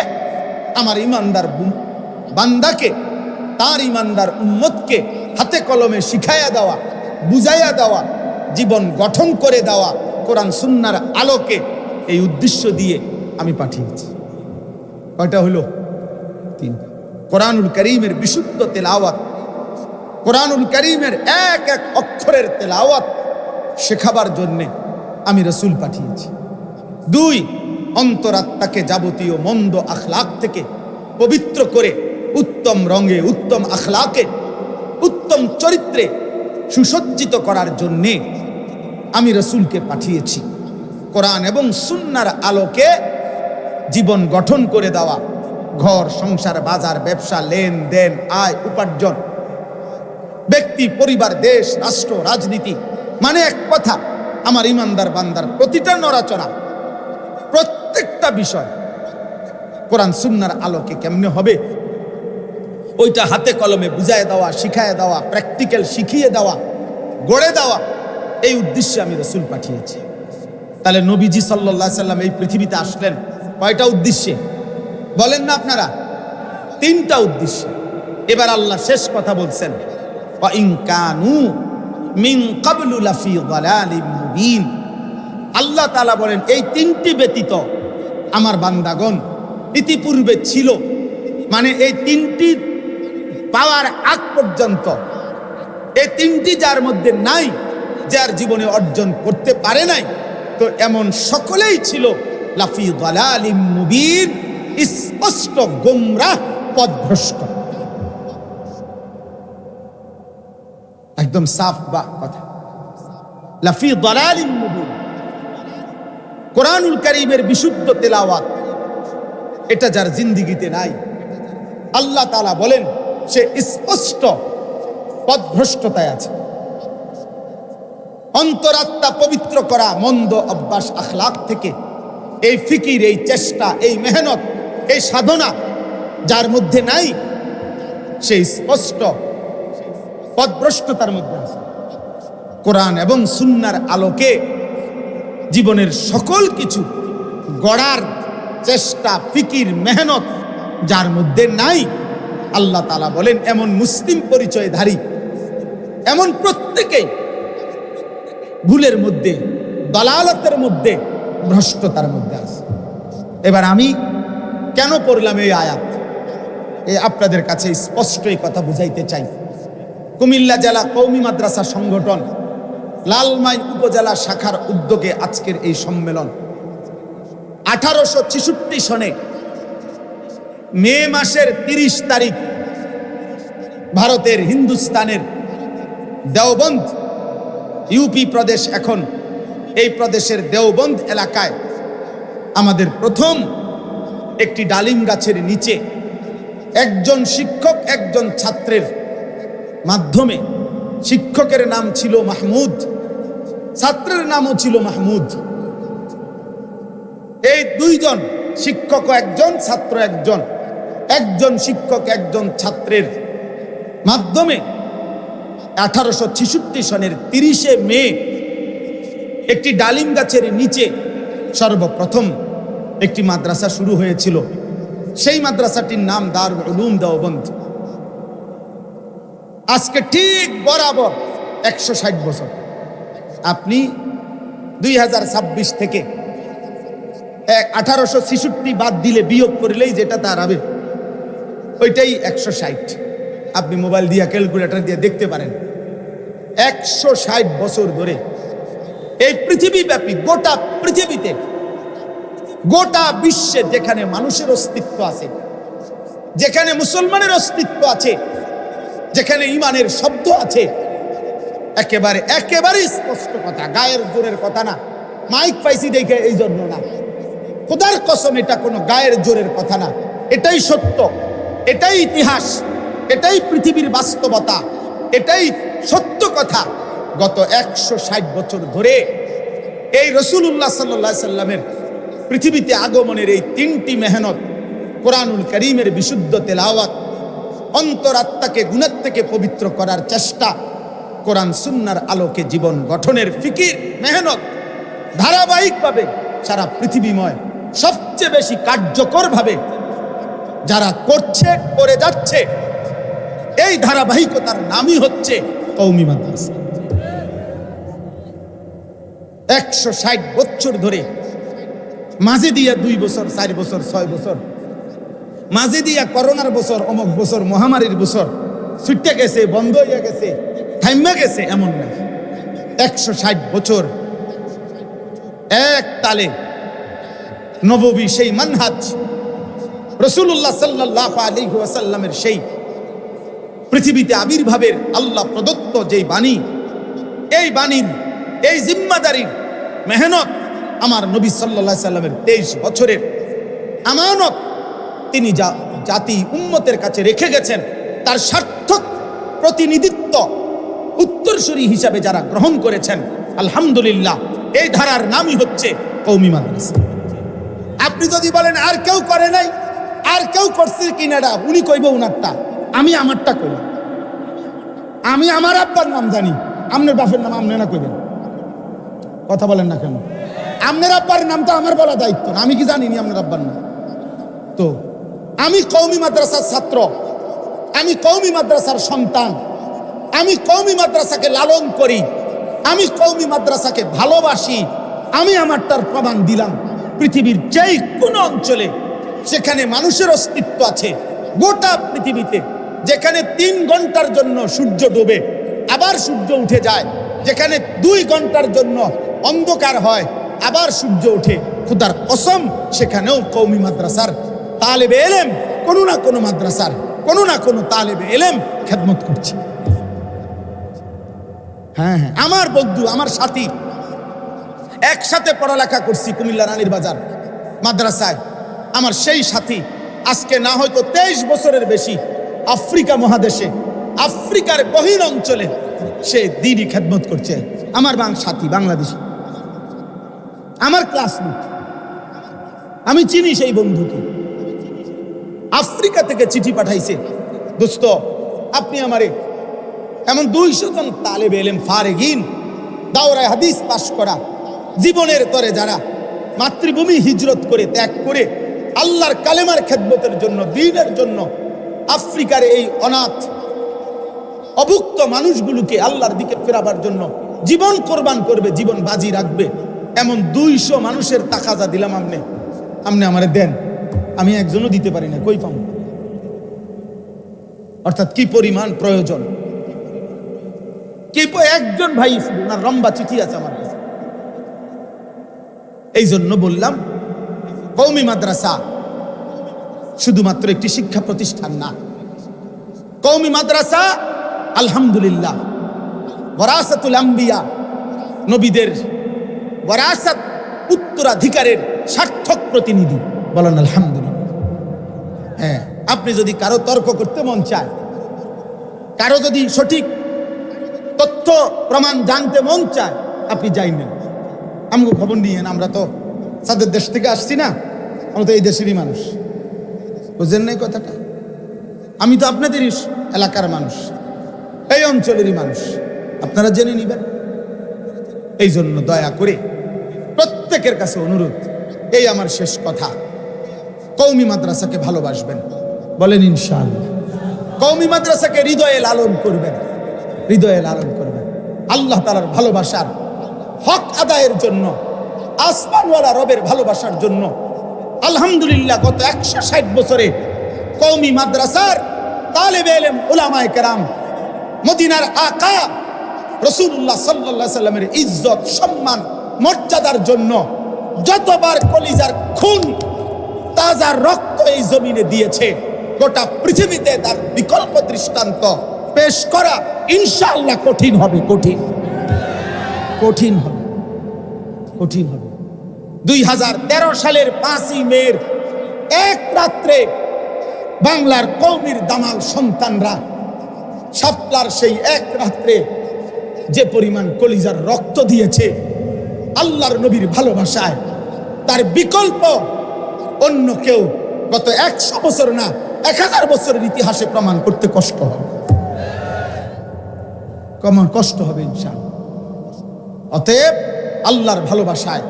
আমার ইমানদার বান্দাকে, তার ইমানদার উম্মতকে হাতে কলমে শিখাইয়া দেওয়া, বুঝাইয়া দেওয়া, জীবন গঠন করে দেওয়া কোরআন সুন্নার আলোকে, এই উদ্দেশ্য দিয়ে আমি পাঠিয়েছি। কয়টা হলো? 3। কোরআনুল কারীমের বিশুদ্ধ তেলাওয়াত, কোরআনুল কারীমের এক এক অক্ষরের তেলাওয়াত শেখাবার জন্যে আমি রাসূল পাঠিয়েছি। 2, অন্তরাত্মাকে যাবতীয় মন্দ আখলাক থেকে পবিত্র করে উত্তম রঙে, উত্তম আখলাকে, উত্তম চরিত্রে সুসজ্জিত করার জন্যে আমি রাসূলকে পাঠিয়েছি। কোরআন এবং সুন্নাহর আলোকে জীবন গঠন করে দেওয়া, ঘর সংসার বাজার ব্যবসা লেনদেন আয় উপার্জন, ব্যক্তি পরিবার দেশ রাষ্ট্র রাজনীতি, মানে এক কথা আমার ইমানদার বান্দার প্রতিটা নড়াচড়া, প্রত্যেকটা বিষয় কোরআন সুন্নাহর আলোকে কেমনে হবে ওইটা হাতে কলমে বুঝায় দেওয়া, শিখায় দেওয়া, প্র্যাকটিক্যাল শিখিয়ে দেওয়া, গড়ে দেওয়া, এই উদ্দেশ্যে আমি রাসূল পাঠিয়েছি। তাহলে নবীজি সাল্লাল্লাহু আলাইহি সাল্লাম এই পৃথিবীতে আসলেন কয়টা উদ্দেশ্যে বলেন না আপনারা? 3টা উদ্দেশ্যে। এবার আল্লাহ শেষ কথা বলছেন, ওয়া ইন কানু মিন ক্বাবলু লাফি যালালিম মুবিন। আল্লাহ তাআলা বলেন এই 3টি ব্যতীত আমার বান্দাগণ ইতিপূর্বে ছিল, মানে এই 3টি পাওয়ার আগ পর্যন্ত, এই 3টি যার মধ্যে নাই, যার জীবনে অর্জন করতে পারে নাই, তো এমন সকলেই ছিল লাফি যালালিম মুবিন, স্পষ্ট গোমরাহ পথভ্রষ্ট। একদম সাফ বা কথা, লাফি যালালিম মুবিন। কোরআনুল কারীমের বিশুদ্ধ তেলাওয়াত এটা যার জিন্দেগিতে নাই, আল্লাহ তাআলা বলেন সে স্পষ্ট পথভ্রষ্টতায় আছে। অন্তরাত্মা পবিত্র করা মন্দ অভ্যাস আখলাক থেকে এই ফিকির, এই চেষ্টা, এই মেহনত, এই সাধনা যার মধ্যে নাই, সে স্পষ্ট পথভ্রষ্টতার মধ্যে আছে। কোরআন এবং সুন্নাহর আলোকে জীবনের সকল কিছু গড়ার চেষ্টা, ফিকির, মেহনত যার মধ্যে নাই, আল্লাহ তাআলা বলেন এমন মুসলিম পরিচয়ধারী, এমন প্রত্যেকেই ভুলের মধ্যে, দালালতের মধ্যে, ভ্রষ্টতার মধ্যে আছে। এবার আমি কেন পড়লাম এই আয়াত, আপনাদের কাছে স্পষ্ট এই কথা বুঝাইতে চাই। কুমিল্লা জেলা কওমি মাদ্রাসা সংগঠন লালমাই উপজেলা শাখার উদ্যোগে আজকের এই সম্মেলন 1866 সনে মে মাসের 30 তারিখ ভারতের হিন্দুস্তানের দেওবন্দ ইউপি প্রদেশ, এখন এই প্রদেশের দেওবন্দ এলাকায় আমাদের প্রথম একটি ডালিম গাছের নিচে একজন শিক্ষক একজন ছাত্রের মাধ্যমে, শিক্ষকের নাম ছিল মাহমুদ, ছাত্রের নামও ছিল মাহমুদ, এই 2 জন শিক্ষক একজন ছাত্র একজন, একজন শিক্ষক একজন ছাত্রের মাধ্যমে 1866 সনের 30শে মে একটি ডালিম গাছের নিচে সর্বপ্রথম একটি মাদ্রাসা শুরু হয়েছিল। সেই মাদ্রাসাটির নাম দারুল উলুম দেওবন্দ। আজকে ঠিক বরাবর 160 বছর। আপনি 2026 থেকে 1866 বাদ দিলে, বিয়োগ করলেই যেটা দাঁড়াবে ওইটাই 160। আপনি মোবাইল দিয়ে ক্যালকুলেটর দিয়ে দেখতে পারেন। 160 বছর ধরে এই পৃথিবীব্যাপী গোটা পৃথিবীতে, গোটা বিশ্বে যেখানে মানুষের অস্তিত্ব আছে, যেখানে মুসলমানের অস্তিত্ব আছে, যেখানে ইমানের শব্দ আছে, একেবারে স্পষ্ট কথা, গায়ের জোরের কথা না, মাইক পাইছি দেখে এই জন্য না, খোদার কসম এটা কোনো গায়ের জোরের কথা না, এটাই সত্য, এটাই ইতিহাস, এটাই পৃথিবীর বাস্তবতা, এটাই সত্য কথা। গত 160 বছর ধরে এই রাসূলুল্লাহ সাল্লাল্লাহু আলাইহি সাল্লামের পৃথিবীতে আগমনের এই 3টি মেহনত, কোরআনুল কারীমের বিশুদ্ধ তেলাওয়াত, অন্তরাত্মাকে গুনাহ থেকে পবিত্র করার চেষ্টা, কোরআন সুন্নাহর আলোকে জীবন গঠনের ফিকির, মেহনত ধারাবাহিকভাবে সারা পৃথিবীময় সবচেয়ে বেশি কার্যকরভাবে যারা করছে, করে যাচ্ছে, এই ধারাবাহিকতার নামই হচ্ছে কওমি মাদ্রাসা। 160 বছর ধরে, মাঝে দিয়া 2 বছর, 4 বছর, 6 বছর, মাঝে দিয়া করোনার বছর, অমুক বছর, মহামারীর বছর ছুটে গেছে, বন্ধ হয়ে গেছে, থাইমা গেছে, এমন না। 160 বছর এক তালে নববী সেই মানহাজ, রাসূলুল্লাহ সাল্লাল্লাহু আলাইহি ওয়াসাল্লামের সেই পৃথিবীতে আবির্ভাবের আল্লাহ প্রদত্ত যেই বাণী, এই বাণীর, এই জিম্মাদারির মেহনত আমার নবী সাল্লাল্লাহু আলাইহি সাল্লামের 23 বছরের আমানত তিনি জাতি উম্মতের কাছে রেখে গেছেন। তার সার্থক প্রতিনিধিত্ব উত্তরসূরি হিসাবে যারা গ্রহণ করেছেন, আলহামদুলিল্লাহ, এই ধারার নামই হচ্ছে কওমি মাদ্রাসা। আপনি যদি বলেন আর কেউ করে নাই, আর কেউ করছে কিনাডা, উনি কইব উনারটা, আমি আমারটা করি। আমি আমার আব্বার নাম জানি, আপনার বাপের নাম আপনি না কইবেন, কথা বলেন না কেন? আপনার আব্বার নামটা আমার বলা দায়িত্ব না, আমি কি জানিনি আপনার আব্বার নাম? তো আমি কওমি মাদ্রাসার ছাত্র, আমি কওমি মাদ্রাসার সন্তান, আমি কওমি মাদ্রাসাকে লালন করি, আমি কওমি মাদ্রাসাকে ভালোবাসি। আমি আমারটার প্রমাণ দিলাম। পৃথিবীর যেই কোনো অঞ্চলে সেখানে মানুষের অস্তিত্ব আছে, গোটা পৃথিবীতে যেখানে 3 ঘন্টার জন্য সূর্য ডোবে আবার সূর্য উঠে যায়, যেখানে 2 ঘন্টার জন্য অন্ধকার হয় আবার সূর্য ওঠে, খোদার কসম সেখানেও কওমি মাদ্রাসার তালেবে এলেম কোনো না কোনো মাদ্রাসার কোনো না কোনো তালেবে এলেম খেদমত করছে। হ্যাঁ, আমার বন্ধু, আমার সাথী, একসাথে পড়ালেখা করছি কুমিল্লা রানীর বাজার মাদ্রাসায়। আমার সেই সাথী আজকে না হয়তো 23 বছরের বেশি আফ্রিকা মহাদেশে, আফ্রিকার গহীন অঞ্চলে সে দ্বীনি খেদমত করছে। আমার সাথী বাংলাদেশী, আমার ক্লাসমেট, আমি চিনি সেই বন্ধুকে। আফ্রিকা থেকে চিঠি পাঠাইছে, দোস্ত আপনি আমারে, এমন 200 জন তালেবে এলেম ফারেগিন, দাওরায়ে হাদিস পাশ করা, জীবনের তরে যারা মাতৃভূমি হিজরত করে, ত্যাগ করে আল্লাহর কালেমার খেদমতের জন্য, দ্বীনের জন্য আফ্রিকার এই অনাথ অভুক্ত মানুষগুলোকে আল্লাহর দিকে ফেরাবার জন্য জীবন কোরবান করবে, জীবন বাজি রাখবে, এমন 200 মানুষের তাকাজা দিলাম। আপনি আমারে দেন, আমি একজনও দিতে পারি না, কই পাবো? অর্থাৎ কি পরিমাণ প্রয়োজন, একজন ভাই না, লম্বা চিঠি আছে আমার কাছে। এই জন্য বললাম কওমি মাদ্রাসা শুধুমাত্র একটি শিক্ষা প্রতিষ্ঠান না। কওমি মাদ্রাসা আলহামদুলিল্লাহ ওয়ারাসাতুল আম্বিয়া, নবীদের ওয়ারাসাত, উত্তরাধিকারের সার্থক প্রতিনিধি। বলেন আলহামদুলিল্লাহ। হ্যাঁ, আপনি যদি কারো তর্ক করতে মন চায়, কারো যদি সঠিক তথ্য প্রমাণ জানতে মন চায়, আপনি যাইবেন, আমাকে খবর নিয়েন। আমরা তো সাদের দেশ থেকে আসছি না, আমরা তো এই দেশেরই মানুষ, বুঝলেন না কথাটা? আমি তো আপনাদের এলাকার মানুষ, এই অঞ্চলেরই মানুষ, আপনারা জেনে নিবেন। এই জন্য দয়া করে প্রত্যেকের কাছে অনুরোধ, এই আমার শেষ কথা, কওমি মাদ্রাসাকে ভালোবাসবেন, বলেন ইনশাআল্লাহ। কওমি মাদ্রাসাকে হৃদয়ে লালন করবেন, হৃদয়ে লালন করবেন। আল্লাহ তাআলার ভালোবাসার হক আদায়ের জন্য, আসমানওয়ালা রবের ভালোবাসার জন্য আলহামদুলিল্লাহ গত 160 বছরে কওমি মাদ্রাসার তালেবে ইলম, উলামায়ে কেরাম, মদিনার আকা রাসূলুল্লাহ সাল্লাল্লাহু আলাইহি সাল্লামের ইজ্জত, সম্মান, মর্যাদার জন্য যতবার কলিজার খুন, তাজা রক্ত এই জমিনে দিয়েছে, গোটা পৃথিবীতে তার বিকল্প দৃষ্টান্ত পেশ করা ইনশাআল্লাহ কঠিন হবে, কঠিন হবে, কঠিন হবে। 2013 সালের 5ই মের এক রাত্রে বাংলার কওমির দামাল সন্তানরা শাপলার সেই এক রাত্রে যে পরিমাণ কলিজার রক্ত দিয়েছে আল্লাহর নবীর ভালোবাসায়, তার বিকল্প অন্য কেউ গত 100 বছর না 1000 বছরের ইতিহাসে প্রমাণ করতে কষ্ট হবে, কষ্ট হবে ইনশাআল্লাহ। অতএব আল্লাহর ভালোবাসায়,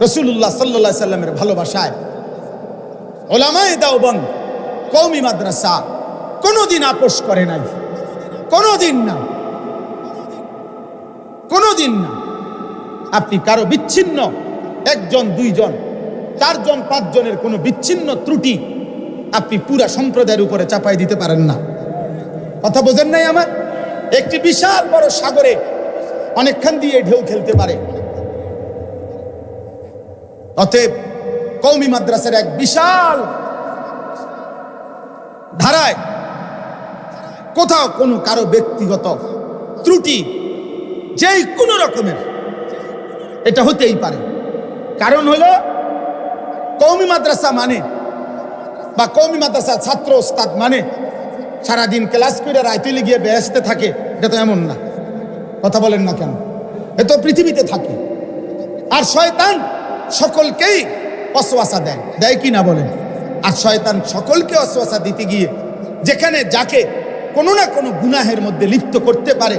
রাসূলুল্লাহ সাল্লাল্লাহু আলাইহি সাল্লামের ভালোবাসায় উলামায়ে দেওবন্দ কওমি মাদ্রাসা কোনোদিন আপোষ করে নাই, কোনোদিন না। আপনি কারো বিচ্ছিন্ন, 1 জন 2 জন 4 জন 5 জনের কোনো বিচ্ছিন্ন ত্রুটি আপনি পুরা সম্প্রদায়ের উপরে চাপাই দিতে পারেন না। কথা বোঝেন নাই আমার? একটি বিশাল বড় সাগরে অনেকখান দিয়ে ঢেউ খেলতে পারে। অতএব কওমি মাদ্রাসার এক বিশাল ধারায় কোথাও কোনো কারো ব্যক্তিগত ত্রুটি যেই কোনো রকমের এটা হতেই পারে। কারণ হলো কওমি মাদ্রাসা মানে বা কওমি মাদ্রাসা ছাত্র ওস্তাদ মানে সারাদিন ক্লাস করে রাইতে গিয়ে বেহেশতে থাকে, এটা তো এমন না। কথা বলেন না কেন? এ তো পৃথিবীতে থাকে। আর শয়তান সকলকেই ওয়াসওয়াসা দেয় কি না বলেন? আর শয়তান সকলকে ওয়াসওয়াসা দিতে গিয়ে যেখানে যাকে কোনো না কোনো গুনাহের মধ্যে লিপ্ত করতে পারে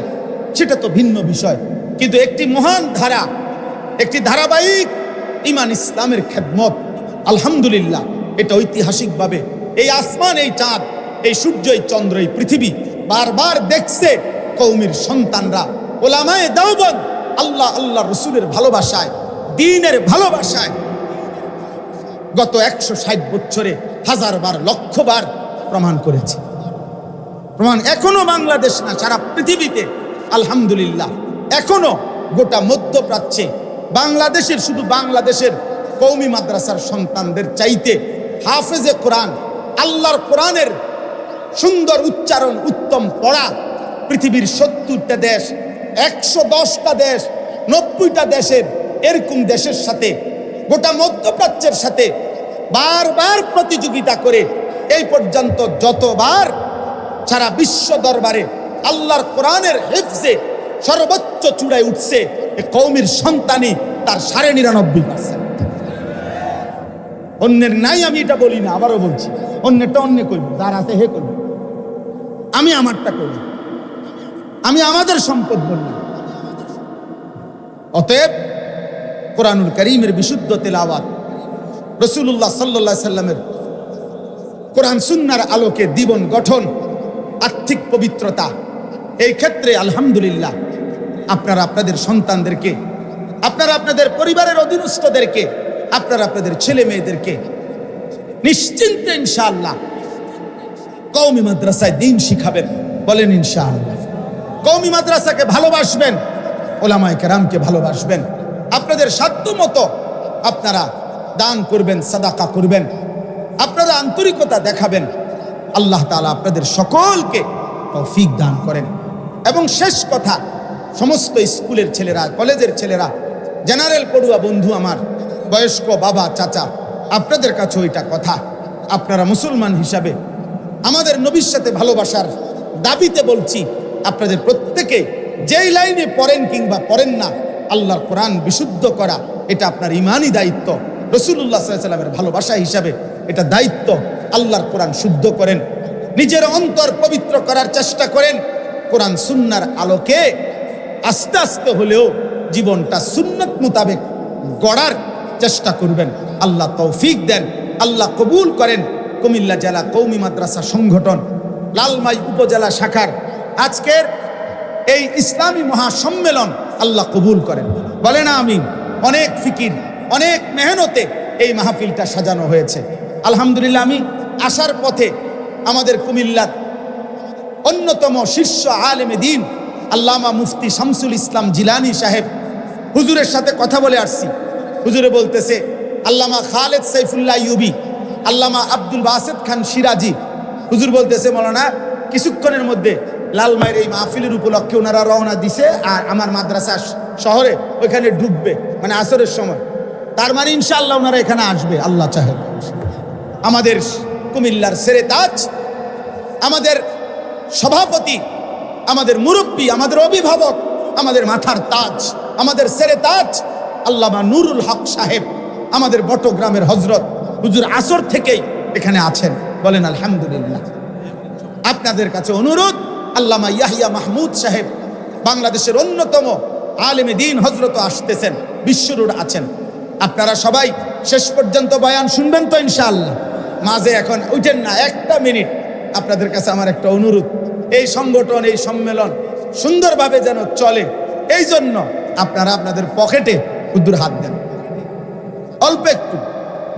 সেটা তো ভিন্ন বিষয়। কিন্তু একটি মহান ধারা, একটি ধারাবাহিক ঈমান ইসলামের খেদমত, আলহামদুলিল্লাহ, এটা ঐতিহাসিকভাবে এই আসমান, এই চাঁদ, এই সূর্য, এই চন্দ্র, এই পৃথিবী বারবার দেখছে কওমির সন্তানরা উলামায়ে দেওবন্দ আল্লাহ রসুলের ভালোবাসায়, দ্বীনের ভালোবাসায় গত 160 বছরে 1000 বার, লক্ষ বার প্রমাণ করেছে। প্রমাণ এখনো বাংলাদেশ না, সারা পৃথিবীতে আলহামদুলিল্লাহ এখনো গোটা মধ্যপ্রাচ্যে বাংলাদেশের, শুধু বাংলাদেশের কওমি মাদ্রাসার সন্তানদের চাইতে হাফেজে কোরআন, আল্লাহর কোরআনের সুন্দর উচ্চারণ, উত্তম পড়া পৃথিবীর 70টা দেশ, 110টা দেশ, 90টা দেশের, এরকম দেশের সাথে, গোটা মধ্যপ্রাচ্যের সাথে বারবার প্রতিযোগিতা করে এই পর্যন্ত যতবার সারা বিশ্ব দরবারে আল্লাহর কোরআনের হিফজে সর্বোচ্চ চূড়ায় উঠছে এই কওমির সন্তানই তার 99.5%। অন্যের নাই আমি এটা বলি না, আবারও বলছি, অন্যেরটা অন্য করবো, যার আছে হে করবো, আমি আমারটা করি, আমি আমাদের সম্পদ বলি। অতএব কোরআনুল কারীমের বিশুদ্ধ তেলাওয়াত, রাসূলুল্লাহ সাল্লাল্লাহু আলাইহি সাল্লামের কোরআন সুন্নাহর আলোকে জীবন গঠন, আর্থিক পবিত্রতা, এই ক্ষেত্রে আলহামদুলিল্লাহ আপনারা আপনাদের সন্তানদেরকে, আপনারা আপনাদের পরিবারের অধীনস্থদেরকে, আপনারা আপনাদের ছেলে মেয়েদেরকে নিশ্চিন্তে ইনশাআল্লাহ কওমি মাদ্রাসায় দ্বীন শিখাবেন। বলেন ইনশাআল্লাহ। কওমি মাদ্রাসাকে ভালোবাসবেন, উলামায়ে কেরামকে ভালোবাসবেন, আপনাদের সাধ্য মতো আপনারা দান করবেন, সাদাকা করবেন, আপনারা আন্তরিকতা দেখাবেন। আল্লাহ তাআলা আপনাদের সকলকে তৌফিক দান করেন। এবং শেষ কথা, সমস্ত স্কুলের ছেলেরা, কলেজের ছেলেরা, জেনারেল পড়ুয়া বন্ধু আমার, বয়স্ক বাবা, চাচা, আপনাদের কাছে ওইটা কথা, আপনারা মুসলমান হিসাবে আমাদের নবীর সাথে ভালোবাসার দাবিতে বলছি, আপনাদের প্রত্যেকে যেই লাইনে পড়েন কিংবা পড়েন না, আল্লাহর কোরআন বিশুদ্ধ করা এটা আপনার ইমানি দায়িত্ব। রাসূলুল্লাহ সাল্লাল্লাহু আলাইহি সাল্লামের ভালোবাসা হিসাবে এটা দায়িত্ব। আল্লাহর কোরআন শুদ্ধ করেন, নিজের অন্তর পবিত্র করার চেষ্টা করেন, কোরআন সুন্নাহর আলোকে আস্তে আস্তে হলেও জীবনটা সুন্নাত মোতাবেক গড়ার চেষ্টা করবেন। আল্লাহ তৌফিক দেন, আল্লাহ কবুল করেন। কুমিল্লা জেলা কওমি মাদ্রাসা সংগঠন লালমাই উপজেলা শাখার আজকের এই ইসলামী মহাসম্মেলন আল্লাহ কবুল করেন। বলেন আমিন। অনেক ফিকির, অনেক মেহনতে এই মাহফিলটা সাজানো হয়েছে। আলহামদুলিল্লাহ। আমি আসার পথে আমাদের কুমিল্লার অন্যতম শীর্ষ আলেমে দিন আল্লামা মুফতি শামসুল ইসলাম জিলানী সাহেব, হুজুরের সাথে কথা বলে আসছি। হুজুরে বলতেছে আল্লামা খালেদ সাইফুল্লাহ ইউবি, আল্লামা আব্দুল বাসেত খান সিরাজি, হুজুর বলতেছে মৌলানা কিছুক্ষণের মধ্যে লালমাইয়ের এই মাহফিলের উপলক্ষে ওনারা রওনা দিছে, আর আমার মাদ্রাসা শহরে ওইখানে ডুববে, মানে আসরের সময়। তার মানে ইনশাআল্লাহ ওনারা এখানে আসবে আল্লাহ চাহে। আমাদের কুমিল্লার সেরে তাজ, আমাদের সভাপতি, আমাদের মুরব্বী, আমাদের অভিভাবক, আমাদের মাথার তাজ, আমাদের সেরে তাজ আল্লামা নুরুল হক সাহেব, আমাদের বটগ্রামের হজরত হুজুর আসর থেকেই এখানে আছেন। বলেন আলহামদুলিল্লাহ। আপনাদের কাছে অনুরোধ, আল্লামা ইয়াহিয়া মাহমুদ সাহেব বাংলাদেশের অন্যতম আলেমে দ্বীন হজরত আসতেছেন, বিশ্বরুর আছেন। আপনারা সবাই শেষ পর্যন্ত বয়ান শুনবেন তো ইনশাআল্লাহ? মাঝে এখন উঠেন না, একটা মিনিট। আপনাদের কাছে আমার একটা অনুরোধ, এই সংগঠন, এই সম্মেলন সুন্দরভাবে যেন চলে, এই জন্য আপনারা আপনাদের পকেটে উদ্দুর হাত দেন, অল্প একটু,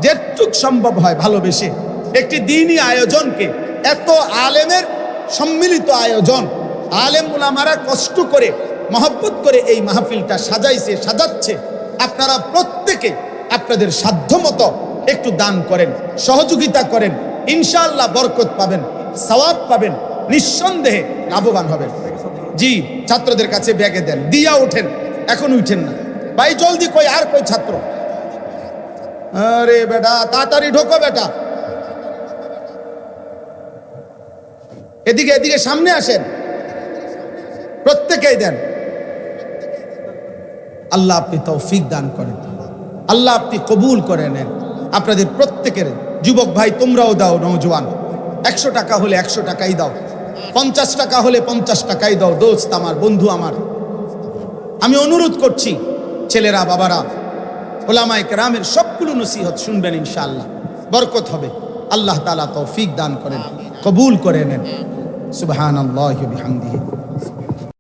যেটুক সম্ভব হয় ভালোবেসে একটি দ্বীনি আয়োজনকে, এত আলেমের সম্মিলিত আয়োজন, আলেম উলামারা কষ্ট করে মহব্বত করে এই মাহফিলটা সাজাইছে, সাজাচ্ছে। আপনারা প্রত্যেকে আপনাদের সাধ্যমতো একটু দান করেন, সহযোগিতা করেন, ইনশাআল্লাহ বরকত পাবেন, সওয়াব পাবেন, নিঃসন্দেহে লাভবান হবেন। জি, ছাত্রদের কাছে ব্যাগে দেন, দিয়া ওঠেন, এখন উঠেন না ভাই, জলদি। কই আর কই ছাত্র? আরে বেটা তাড়াতাড়ি ঢোকো বেটা, এদিকে এদিকে সামনে আসেন, প্রত্যেকেই দেন। আল্লাহ আপনি তৌফিক দান করেন, আল্লাহ আপনি কবুল করে নেন। আপনাদের প্রত্যেকের, যুবক ভাই তোমরাও দাও, নওজোয়ান 100 টাকা হলে 100 টাকাই দাও, 50 টাকা হলে 50 টাকাই দাও। দোস্ত আমার, বন্ধু আমার, আমি অনুরোধ করছি, ছেলেরা, বাবারা, ওলামায়ে কেরামের সবগুলো নসিহত শুনবেন, ইনশাআল্লাহ বরকত হবে। আল্লাহ তাআলা তৌফিক দান করেন, কবুল করে নেন। সুবহানাল্লাহি ওয়া বিহামদিহি।